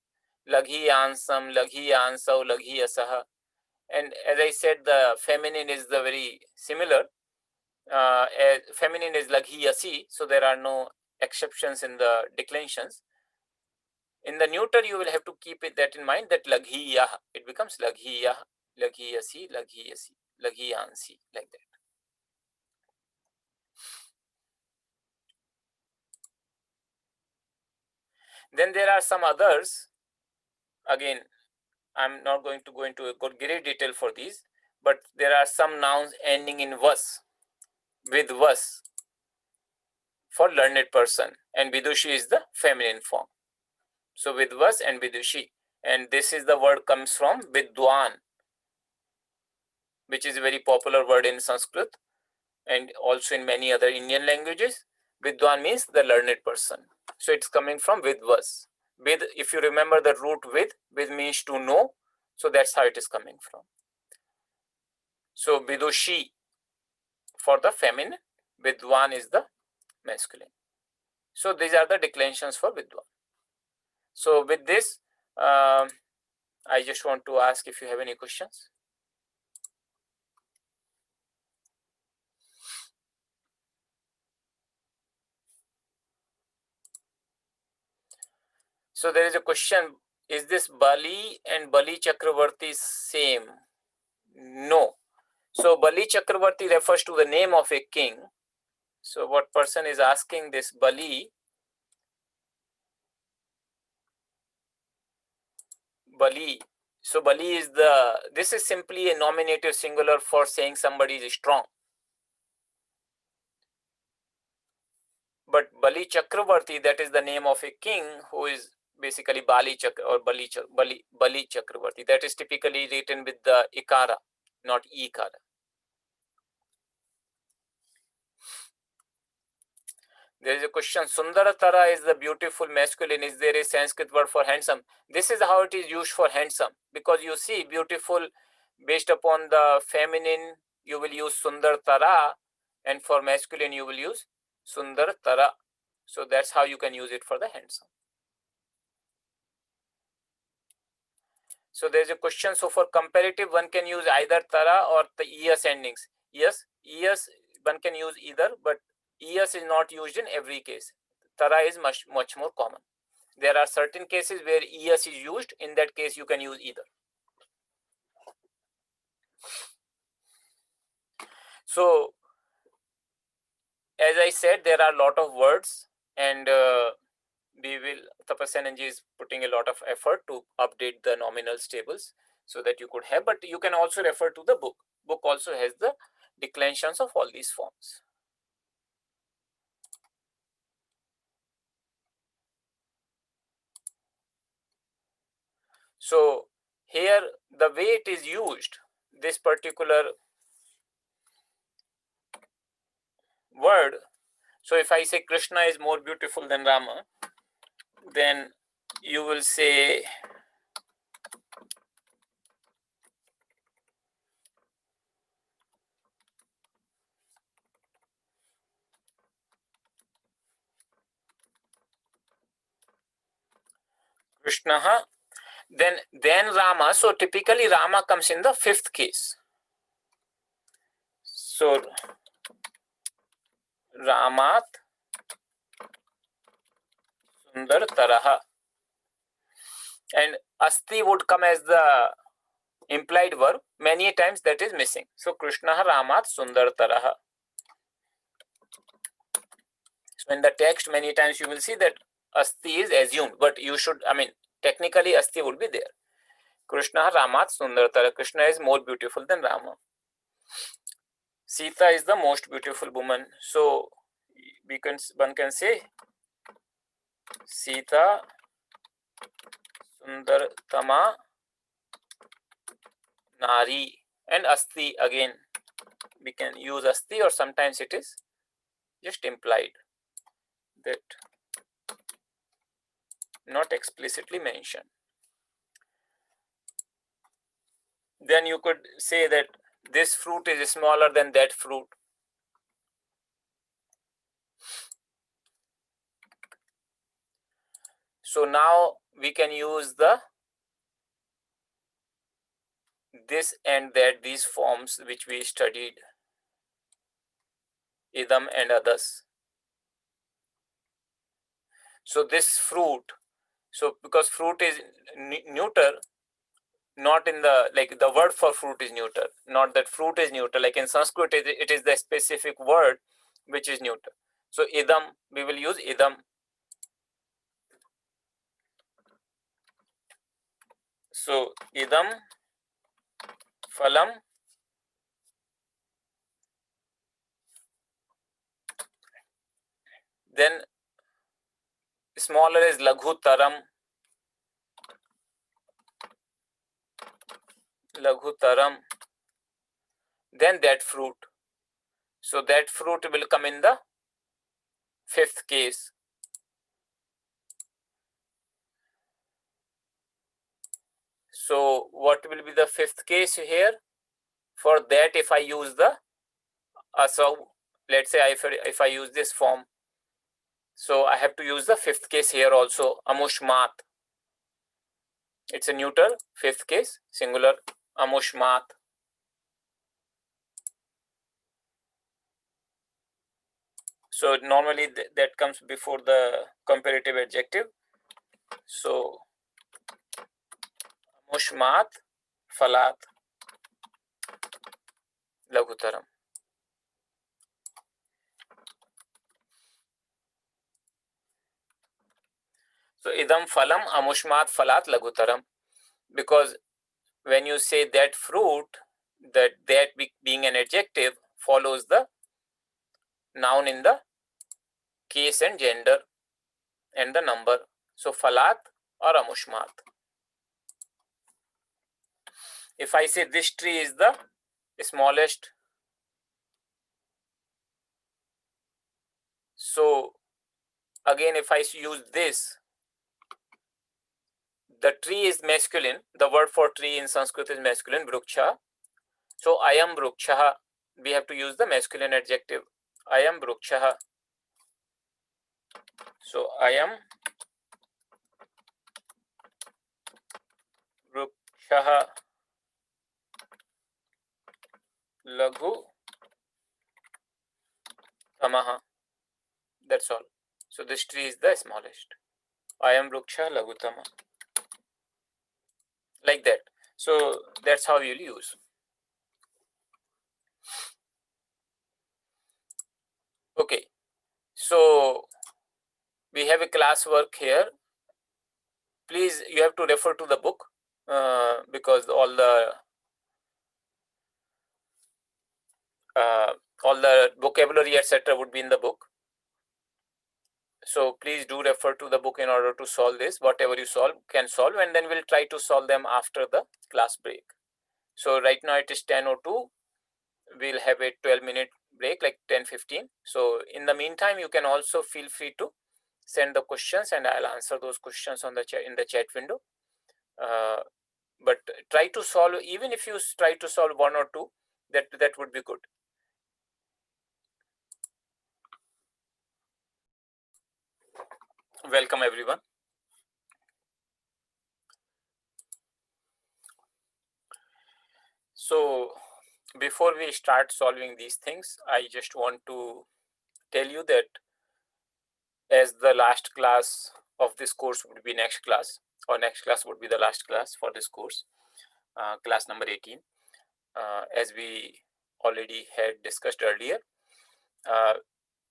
Laghiyansam, Laghiyansau, Laghiyasaha. And as I said, the feminine is the very similar. Feminine is Laghiyasi, so there are no exceptions in the declensions. In the neuter, you will have to keep that in mind, that Laghiyah, it becomes Laghiyah, Laghiyasi, Laghiyasi, Laghiyansi, like that. Then there are some others. Again, I'm not going to go into a great detail for these, but there are some nouns ending in vas, with vas, for learned person, and Vidushi is the feminine form. So with vas and Vidushi, and this is the word comes from Vidwan, which is a very popular word in Sanskrit and also in many other Indian languages. Vidwan means the learned person. So it's coming from vidvas. Vid, if you remember the root with means to know. So that's how it is coming from. So Vidushi for the feminine, Vidwan is the masculine. So these are the declensions for Vidwan. So with this, I just want to ask if you have any questions. So there is a question, is this Bali and Bali Chakravarti same? No. So Bali Chakravarti refers to the name of a king. So what person is asking this Bali? Bali. So Bali is this is simply a nominative singular for saying somebody is strong. But Bali Chakravarti, that is the name of a king who is basically Bali Chakra or Bali Chakravarti. That is typically written with the ikara, not ikara. There is a question, Sundaratara is the beautiful masculine. Is there a Sanskrit word for handsome? This is how it is used for handsome, because you see, beautiful based upon the feminine, you will use Sundaratara, and for masculine, you will use Sundaratara. So that's how you can use it for the handsome. So there's a question. So for comparative, one can use either Tara or the ES endings. Yes, ES one can use either, but ES is not used in every case. Tara is much more common. There are certain cases where ES is used. In that case, you can use either. So, as I said, there are a lot of words, and Tapasya is putting a lot of effort to update the nominals tables so that you could have, but you can also refer to the book. Book also has the declensions of all these forms. So here the way it is used, this particular word, so if I say Krishna is more beautiful than Rama, then you will say Krishna, then Rama. So typically Rama comes in the fifth case. So Ramat Sundar Taraha, and Asti would come as the implied verb. Many times that is missing. So Krishna Ramat Sundar Taraha. So in the text, many times you will see that Asti is assumed, but you should, technically Asti would be there. Krishna Ramat Sundar Taraha. Krishna is more beautiful than Rama. Sita is the most beautiful woman. So one can say Sita Sundartama Nari, and Asti again. We can use Asti, or sometimes it is just implied, that not explicitly mentioned. Then you could say that this fruit is smaller than that fruit. So now we can use this and that, these forms which we studied, idam and others. So this fruit, so because fruit is neuter, not in the, like the word for fruit is neuter, not that fruit is neuter. Like in Sanskrit, it is the specific word which is neuter. So idam, we will use idam. So idam phalam then smaller is laghu taram. Then that fruit. So that fruit will come in the fifth case. So what will be the fifth case here? For that, if I use the so let's say if I use this form, so I have to use the fifth case here also, amushmat. It's a neuter, fifth case, singular, amushmat. So normally that comes before the comparative adjective. So amushmat falat lagutaram. So idam phalam amushmat falat lagutaram, because when you say that fruit, that being an adjective follows the noun in the case and gender and the number. So falat or amushmat. If I say this tree is the smallest, so again if I use this, the tree is masculine. The word for tree in Sanskrit is masculine, bruksha. So I am bruksha. We have to use the masculine adjective. I am bruksha. So I am bruksha lagu tamaha. That's all. So this tree is the smallest. I am bruksha lagutama. Like that. So that's how you'll use. Okay. So we have a class work here. Please, you have to refer to the book because all the vocabulary etc. would be in the book. So please do refer to the book in order to solve this. Whatever you can solve, and then we'll try to solve them after the class break. So right now it is 10:02. We'll have a 12-minute break, like 10:15. So in the meantime, you can also feel free to send the questions, and I'll answer those questions on the chat in the chat window. But try to solve, even if you try to solve one or two, that would be good. Welcome everyone. So before we start solving these things, I just want to tell you that as the last class of this course would be next class, or next class would be the last class for this course, class number 18, as we already had discussed earlier.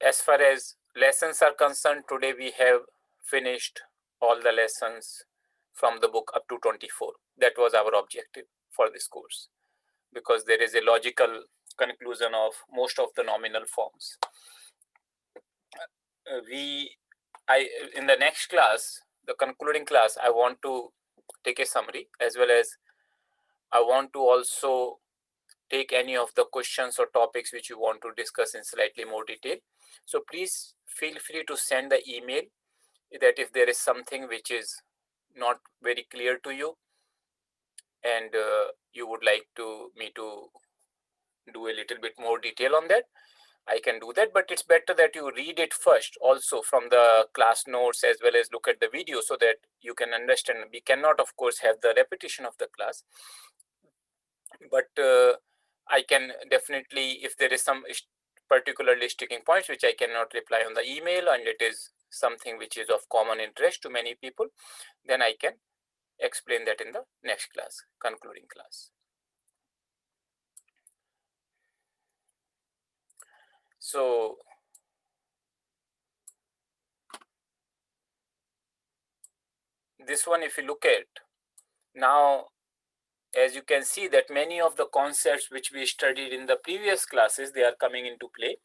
As far as lessons are concerned, today we have finished all the lessons from the book up to 24. That was our objective for this course, because there is a logical conclusion of most of the nominal forms. In the next class, the concluding class, I want to take a summary, as well as I want to also take any of the questions or topics which you want to discuss in slightly more detail. So please feel free to send the email that if there is something which is not very clear to you and you would like me to do a little bit more detail on that, I can do that. But it's better that you read it first also from the class notes, as well as look at the video, so that you can understand. We cannot, of course, have the repetition of the class, but I can definitely, if there is some particularly sticking points which I cannot reply on the email, and it is something which is of common interest to many people, then I can explain that in the next class, concluding class. So this one, if you look at now, as you can see that many of the concepts which we studied in the previous classes, they are coming into play.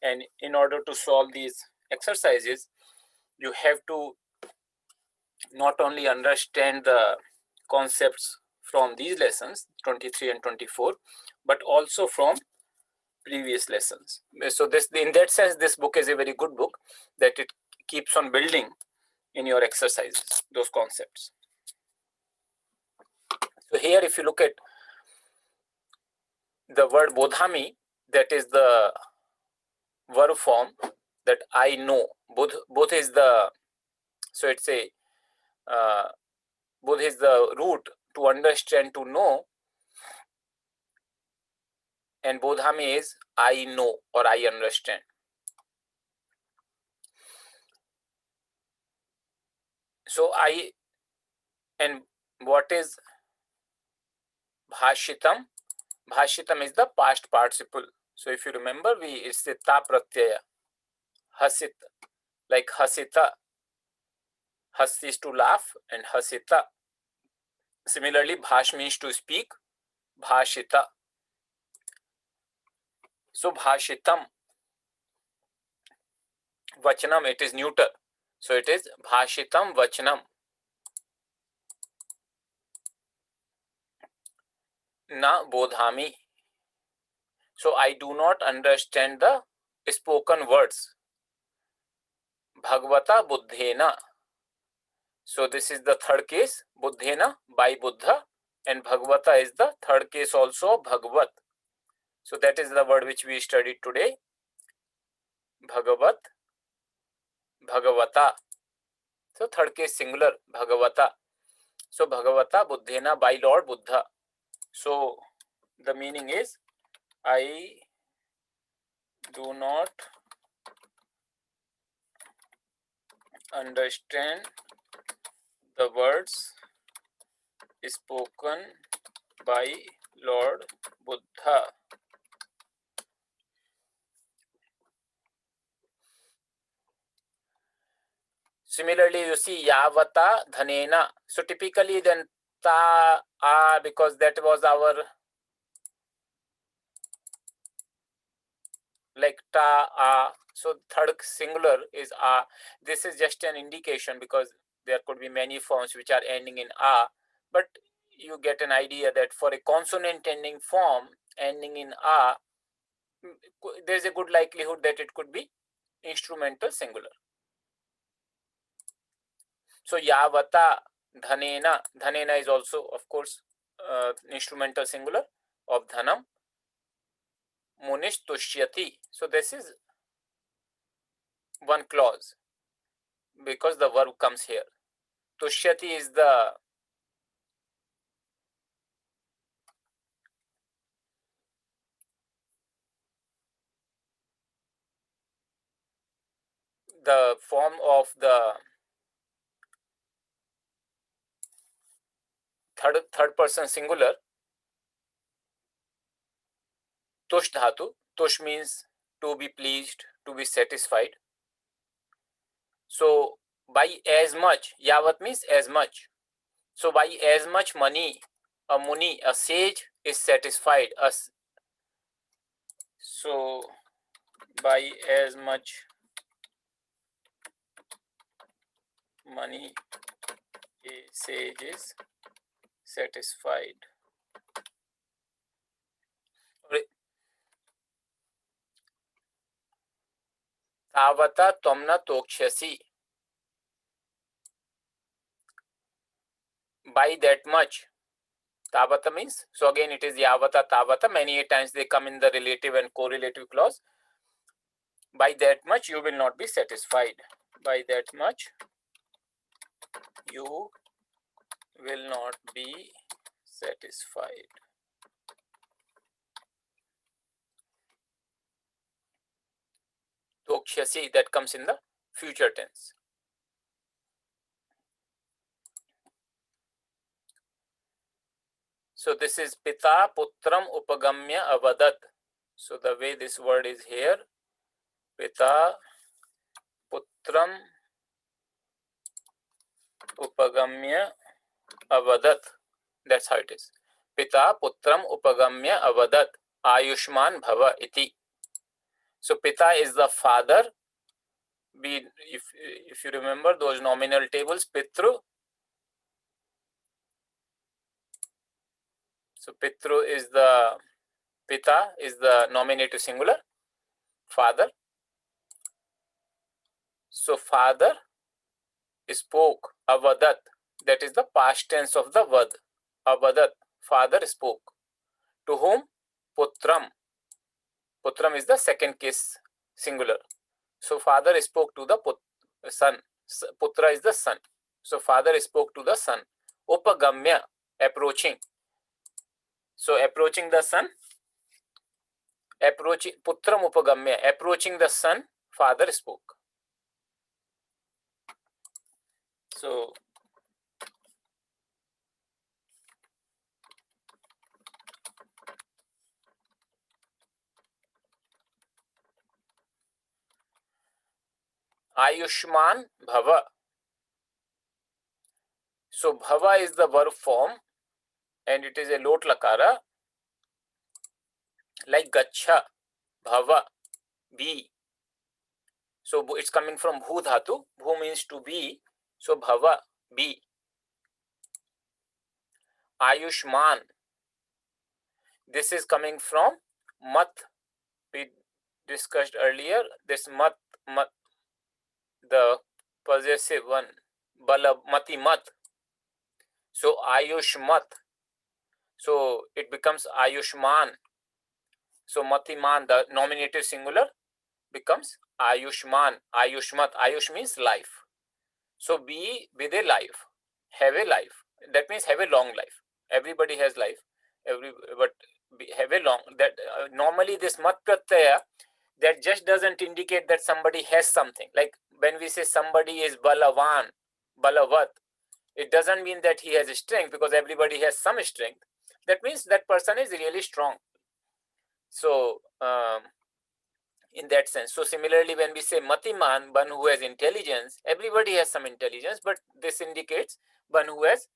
And in order to solve these exercises, you have to not only understand the concepts from these lessons 23 and 24, but also from previous lessons. So in that sense, this book is a very good book, that it keeps on building in your exercises those concepts. So here, if you look at the word bodhami, that is the verb form that I know. Both is the, so it's a both is the root to understand, to know, and bodhami is I know or I understand. So and what is bhashitam? Bhashitam is the past participle. So if you remember, it's the ta pratyaya. Hasit, like hasita. Has is to laugh, and hasita. Similarly, bhash means to speak. Bhashita. So bhashitam. Vachanam, it is neuter. So it is bhashitam vachanam. na bodhami. So I do not understand the spoken words. Bhagavata buddhena. So this is the third case, buddhena, by Buddha, and Bhagavata is the third case also, Bhagavat. So that is the word which we studied today. Bhagavat, Bhagavata. So third case singular, Bhagavata. So Bhagavata buddhena, by Lord Buddha. So the meaning is, I do not understand the words spoken by Lord Buddha. Similarly, you see Yavata Dhanena. So typically then ta a, because that was our like ta a. So third singular is a. This is just an indication because there could be many forms which are ending in a, but you get an idea that for a consonant ending form ending in a, there's a good likelihood that it could be instrumental singular. So Yavata Dhanena. Dhanena is also, of course, instrumental singular of Dhanam. Munish Tushyati. So this is one clause because the verb comes here. Tushyati is the form of the third person singular. Tush dhatu. Tush means to be pleased, to be satisfied. So by as much, Yavat means as much. So by as much money, a muni, a sage is satisfied. So by as much money, a sage is satisfied. Tavata tomna tokshasi. By that much. Tavata means, so again it is yavata, tavata. Many times they come in the relative and correlative clause. By that much you will not be satisfied. By that much you will not be satisfied. Tokshasi, that comes in the future tense. So this is Pita Putram Upagamya Avadat. So the way this word is here, Pita Putram Upagamya Avadat. That's how it is. Pita Putram Upagamya Avadat Ayushman Bhava iti. So Pita is the father. If you remember those nominal tables, Pitru. So Pitru is the Pita is the nominative singular, father. So father spoke, avadat. That is the past tense of the vad. Avadat, father spoke. To whom? Putram. Putram is the second case singular. So father spoke to the son. Putra is the son. So father spoke to the son. Upagamya, approaching. So approaching the son. Approaching Putram Upagamya, approaching the son, father spoke. So Ayushman Bhava. So Bhava is the verb form and it is a lot lakara, like Gacha, Bhava, be. So it's coming from Bhu Dhatu. Bhu means to be. So Bhava, be. Ayushman. This is coming from mat. We discussed earlier this mat, the possessive one, bala, mati mat. So Ayushmat. So it becomes Ayushman. So Matiman, the nominative singular, becomes Ayushman. Ayushmat. Ayush means life. So be with a life. Have a life. That means have a long life. Everybody has life. But have a long. That normally this mat pratyaya, that just doesn't indicate that somebody has something. Like when we say somebody is balavan, balavat, it doesn't mean that he has strength, because everybody has some strength. That means that person is really strong. So in that sense, so similarly when we say matiman, one who has intelligence, everybody has some intelligence, but this indicates one who has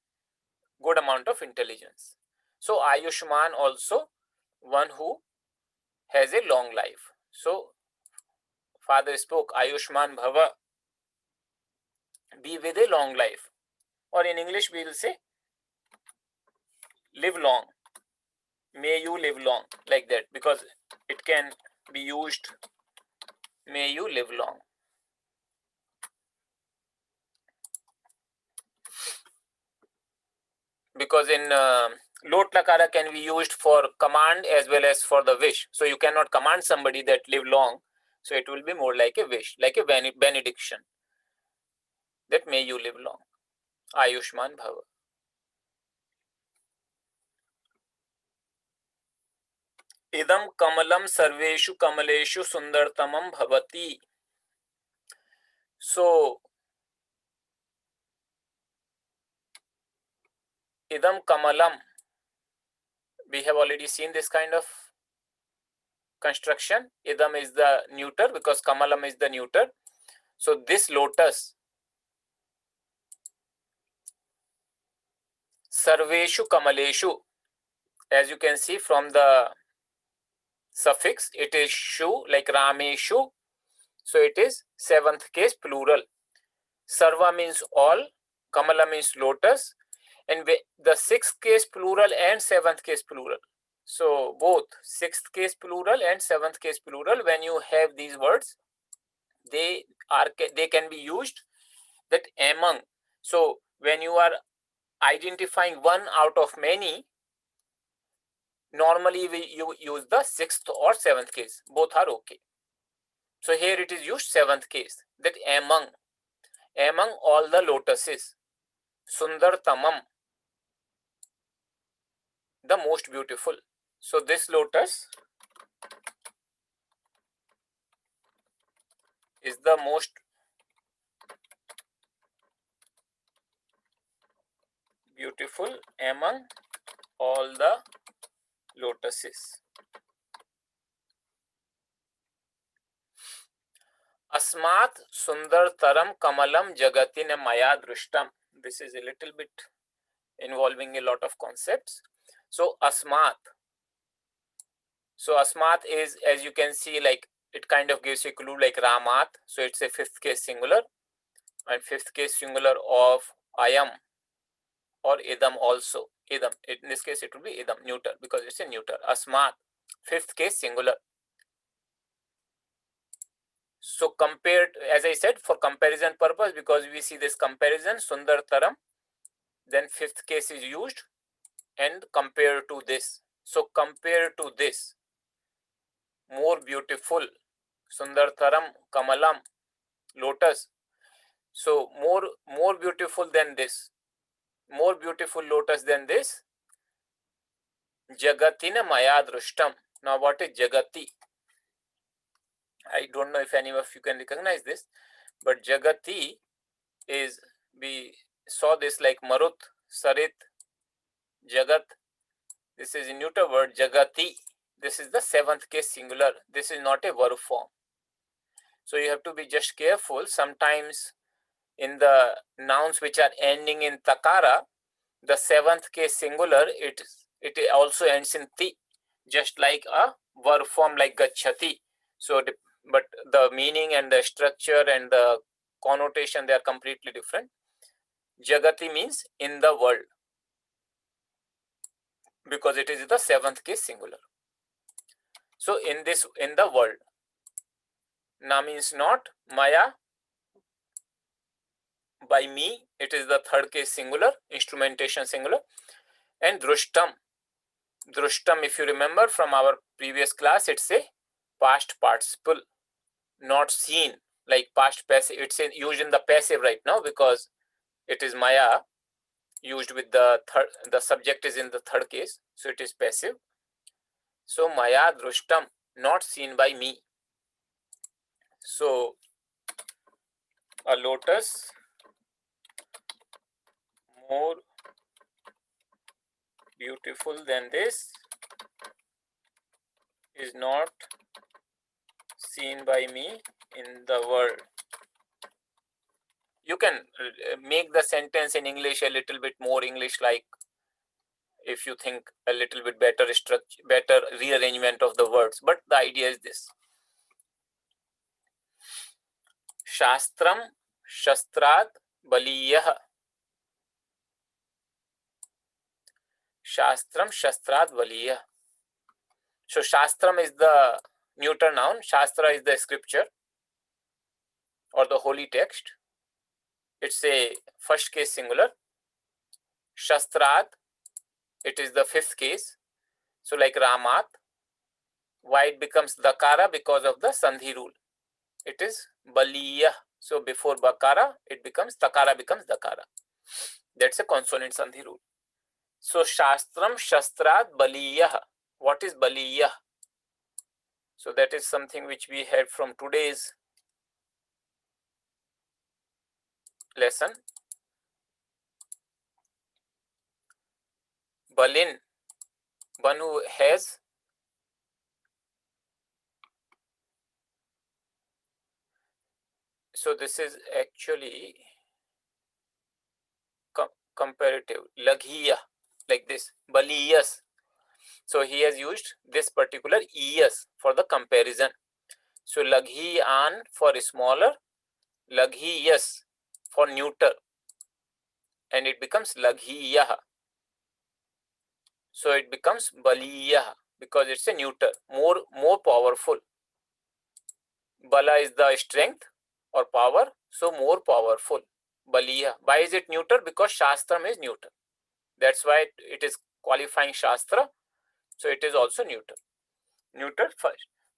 good amount of intelligence. So Ayushman also one who has a long life. So father spoke, Ayushman bhava, be with a long life, or in English we will say live long. May you live long, like that, because it can be used, may you live long. Because in lot lakara can be used for command as well as for the wish. So you cannot command somebody that live long. So it will be more like a wish, like a benediction, that may you live long. Ayushman bhava. Idam kamalam sarveshu kamaleshu sundartamam bhavati. So idam kamalam, we have already seen this kind of construction. Idam is the neuter because kamalam is the neuter. So this lotus, sarveshu kamaleshu, as you can see from the suffix, it is shu, like rameshu. So it is seventh case plural. Sarva means all, kamala means lotus, and the sixth case plural and seventh case plural. So both sixth case plural and seventh case plural, when you have these words, they can be used that among. So when you are identifying one out of many, normally you use the sixth or seventh case. Both are okay. So here it is used seventh case, that among all the lotuses, Sundartamam, the most beautiful. So this lotus is the most beautiful among all the lotuses. Asmat sundar taram kamalam jagatin maya drushtam. This is a little bit involving a lot of concepts. So asmat. So asmat is, as you can see, like it kind of gives you a clue, like ramat. So it's a fifth case singular, and fifth case singular of ayam or idam also. Idam. In this case, it will be idam, neuter, because it's a neuter. Asmat, fifth case singular. So compared, as I said, for comparison purpose, because we see this comparison, Sundar Taram, then fifth case is used, and compared to this. So compared to this, more beautiful, Sundar Taram, Kamalam, lotus. So more beautiful than this, more beautiful lotus than this, Jagatina Maya Drushtam. Now what is Jagati? I don't know if any of you can recognize this, but Jagati is, we saw this like Marut, Sarit, Jagat. This is a neuter word, Jagati. This is the seventh case singular. This is not a verb form. So you have to be just careful. Sometimes in the nouns which are ending in takara, the seventh case singular, it also ends in ti, just like a verb form like gachati. So but the meaning and the structure and the connotation, they are completely different. Jagati means in the world. because it is the seventh case singular. So in the world, na means not, maya, by me, it is the third case singular, instrumentation singular, and drushtam. Drushtam, if you remember from our previous class, it's a past participle, not seen, like past passive. It's used in the passive right now because it is maya, used with the third, the subject is in the third case, so it is passive. So maya drushtam, not seen by me. So a lotus more beautiful than this is not seen by me in the world. You can make the sentence in English a little bit more English like, if you think a little bit better structure, better rearrangement of the words, but the idea is this. Shastram shastrat baliyah. Shastram shastrat baliyah. So shastram is the neuter noun, shastra is the scripture or the holy text. It's a first case singular. Shastrat, it is the fifth case. So like Ramat, why it becomes dakara? Because of the sandhi rule. It is baliyah. So before bakara, it becomes takara, becomes dakara. That's a consonant sandhi rule. So shastram shastrat baliyah. What is baliyah? So that is something which we had from today's lesson. Balin, one who has. So this is actually comparative. Laghiya, like this. Baliyas. So he has used this particular es for the comparison. So laghi an for smaller, laghi yes for neuter, and it becomes laghiyah. So it becomes baliyah because it's a neuter, more powerful. Bala is the strength or power, so more powerful. Baliyah. Why is it neuter? Because shastram is neuter. That's why it is qualifying shastra. So it is also neuter. Neuter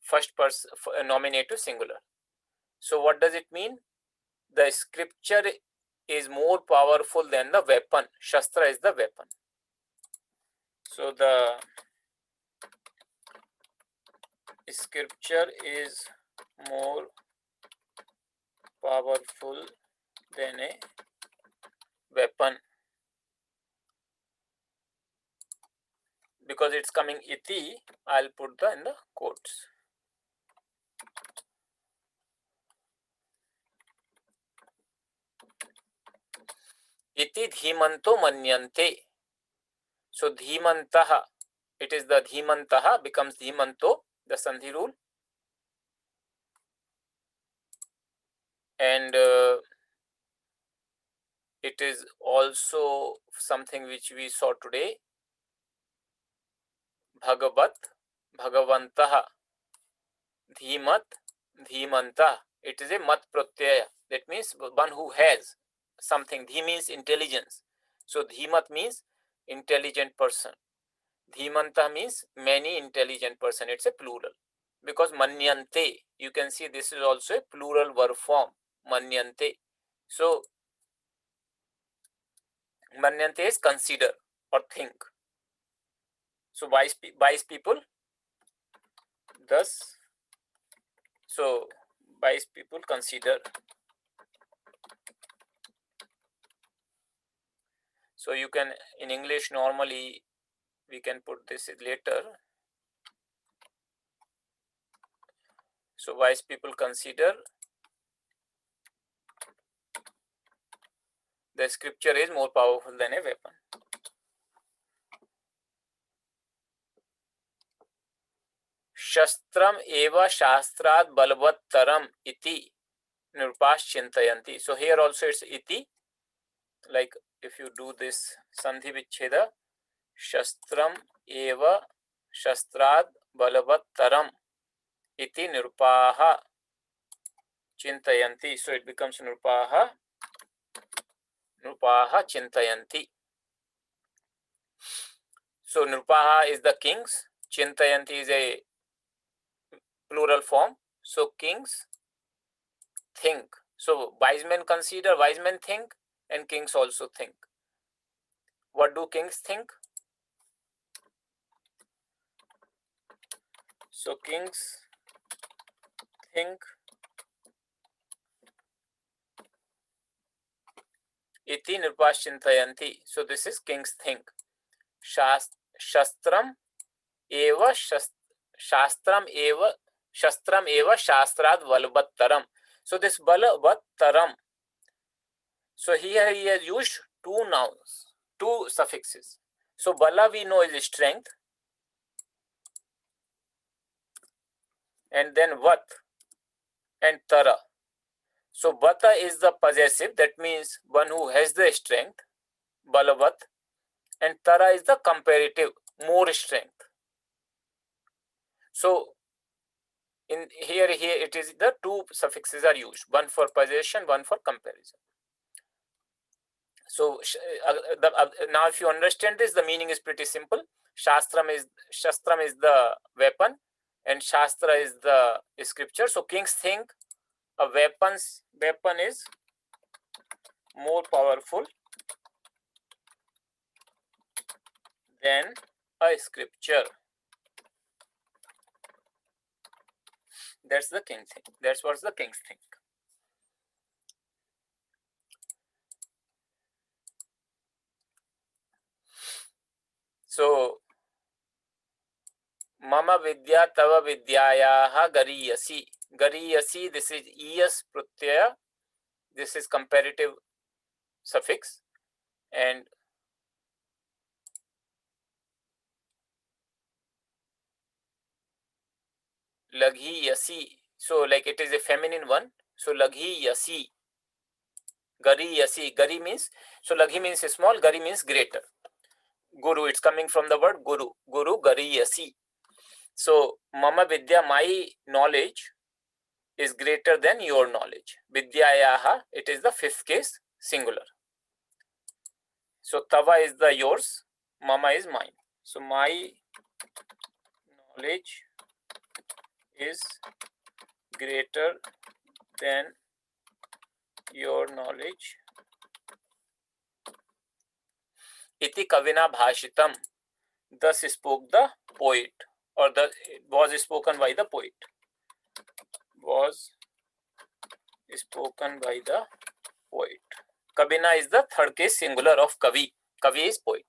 first person nominative singular. So what does it mean? The scripture is more powerful than the weapon. Shastra is the weapon. So the scripture is more powerful than a weapon. Because it's coming iti, I'll put the in the quotes. Iti dhimanto manyante. So dhimantaha, it is the dhimantaha becomes dhimanto, the sandhi rule. And it is also something which we saw today. Bhagavat, Bhagavantaha, Dhimat, Dhimanta. It is a mat pratyaya. That means one who has something. Dhi means intelligence. So Dhimat means intelligent person. Dhimanta means many intelligent person. It's a plural. Because manyante, you can see this is also a plural verb form. Manyante. So manyante is consider or think. So wise people. Thus, so wise people consider. So you can, in English normally we can put this later. So wise people consider the scripture is more powerful than a weapon. Shastram eva shastrat balavattaram iti nirpash chintayanti. So here also it's iti. Like if you do this sandhi vichcheda, शस्त्रम एव शस्त्राद बलवत्तरम इति नृपाः चिन्तयन्ति. So it becomes नृपाः चिन्तयन्ति. So nrupaha is the kings, chintayanti is a plural form. So kings think. So wise men consider, wise men think, and kings also think. What do kings think? So kings think iti nrupaः chintayanti. So this is kings think. Shastram eva shastram eva shastrad valvattaram. So this valvattaram. So here he has used two nouns, two suffixes. So bala we know is strength, and then vat and tara. So bata is the possessive, that means one who has the strength, balavat, and tara is the comparative, more strength. So in here it is the two suffixes are used, one for possession, one for comparison. So now if you understand this, the meaning is pretty simple. Shastram is the weapon, and Shastra is the scripture. So kings think a weapon is more powerful than a scripture. That's the king thing. That's what the kings think. So mama vidya tava vidyayaha gariyasi. Gariyasi, this is es pratyaya. This is comparative suffix, and laghi yasi. So like it is a feminine one. So laghi yasi. Gari yasi. Gari means, so laghi means small, gari means greater. Guru, it's coming from the word guru. Guru gari yasi. So mama vidya, my knowledge is greater than your knowledge. Vidyayaha, it is the fifth case singular. So tava is the yours, mama is mine. So my knowledge is greater than your knowledge. Iti kavina bhashitam. Thus spoke the poet, or was spoken by the poet. Was spoken by the poet. Kavina is the third case singular of kavi. Kavi is poet.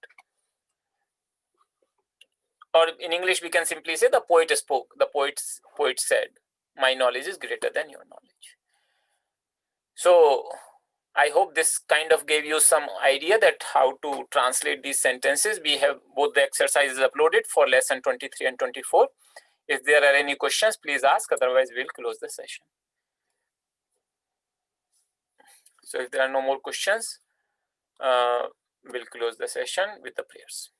Or in English, we can simply say the poet spoke. The poet said, my knowledge is greater than your knowledge. So I hope this kind of gave you some idea that how to translate these sentences. We have both the exercises uploaded for lesson 23 and 24. If there are any questions, please ask. Otherwise, we'll close the session. So if there are no more questions, we'll close the session with the prayers.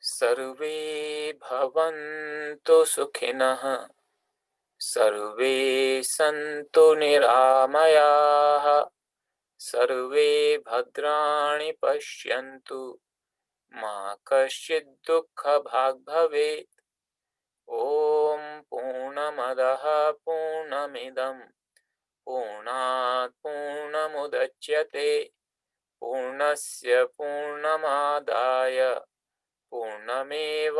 सर्वे भवन्तु सुखिनः, सर्वे सन्तु निरामयाः, सर्वे भद्राणि पश्यन्तु, मा कश्चित् दुःखभाग् भवेत्. ॐ पूर्णमदः पूर्णमिदं पूर्णात् पूर्णमुदच्यते पूर्णस्य पूर्णमादाय पूर्णमेवावशिष्यते.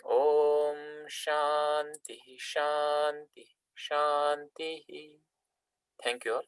ॐ शान्ति शान्ति शान्तिः. Thank you all.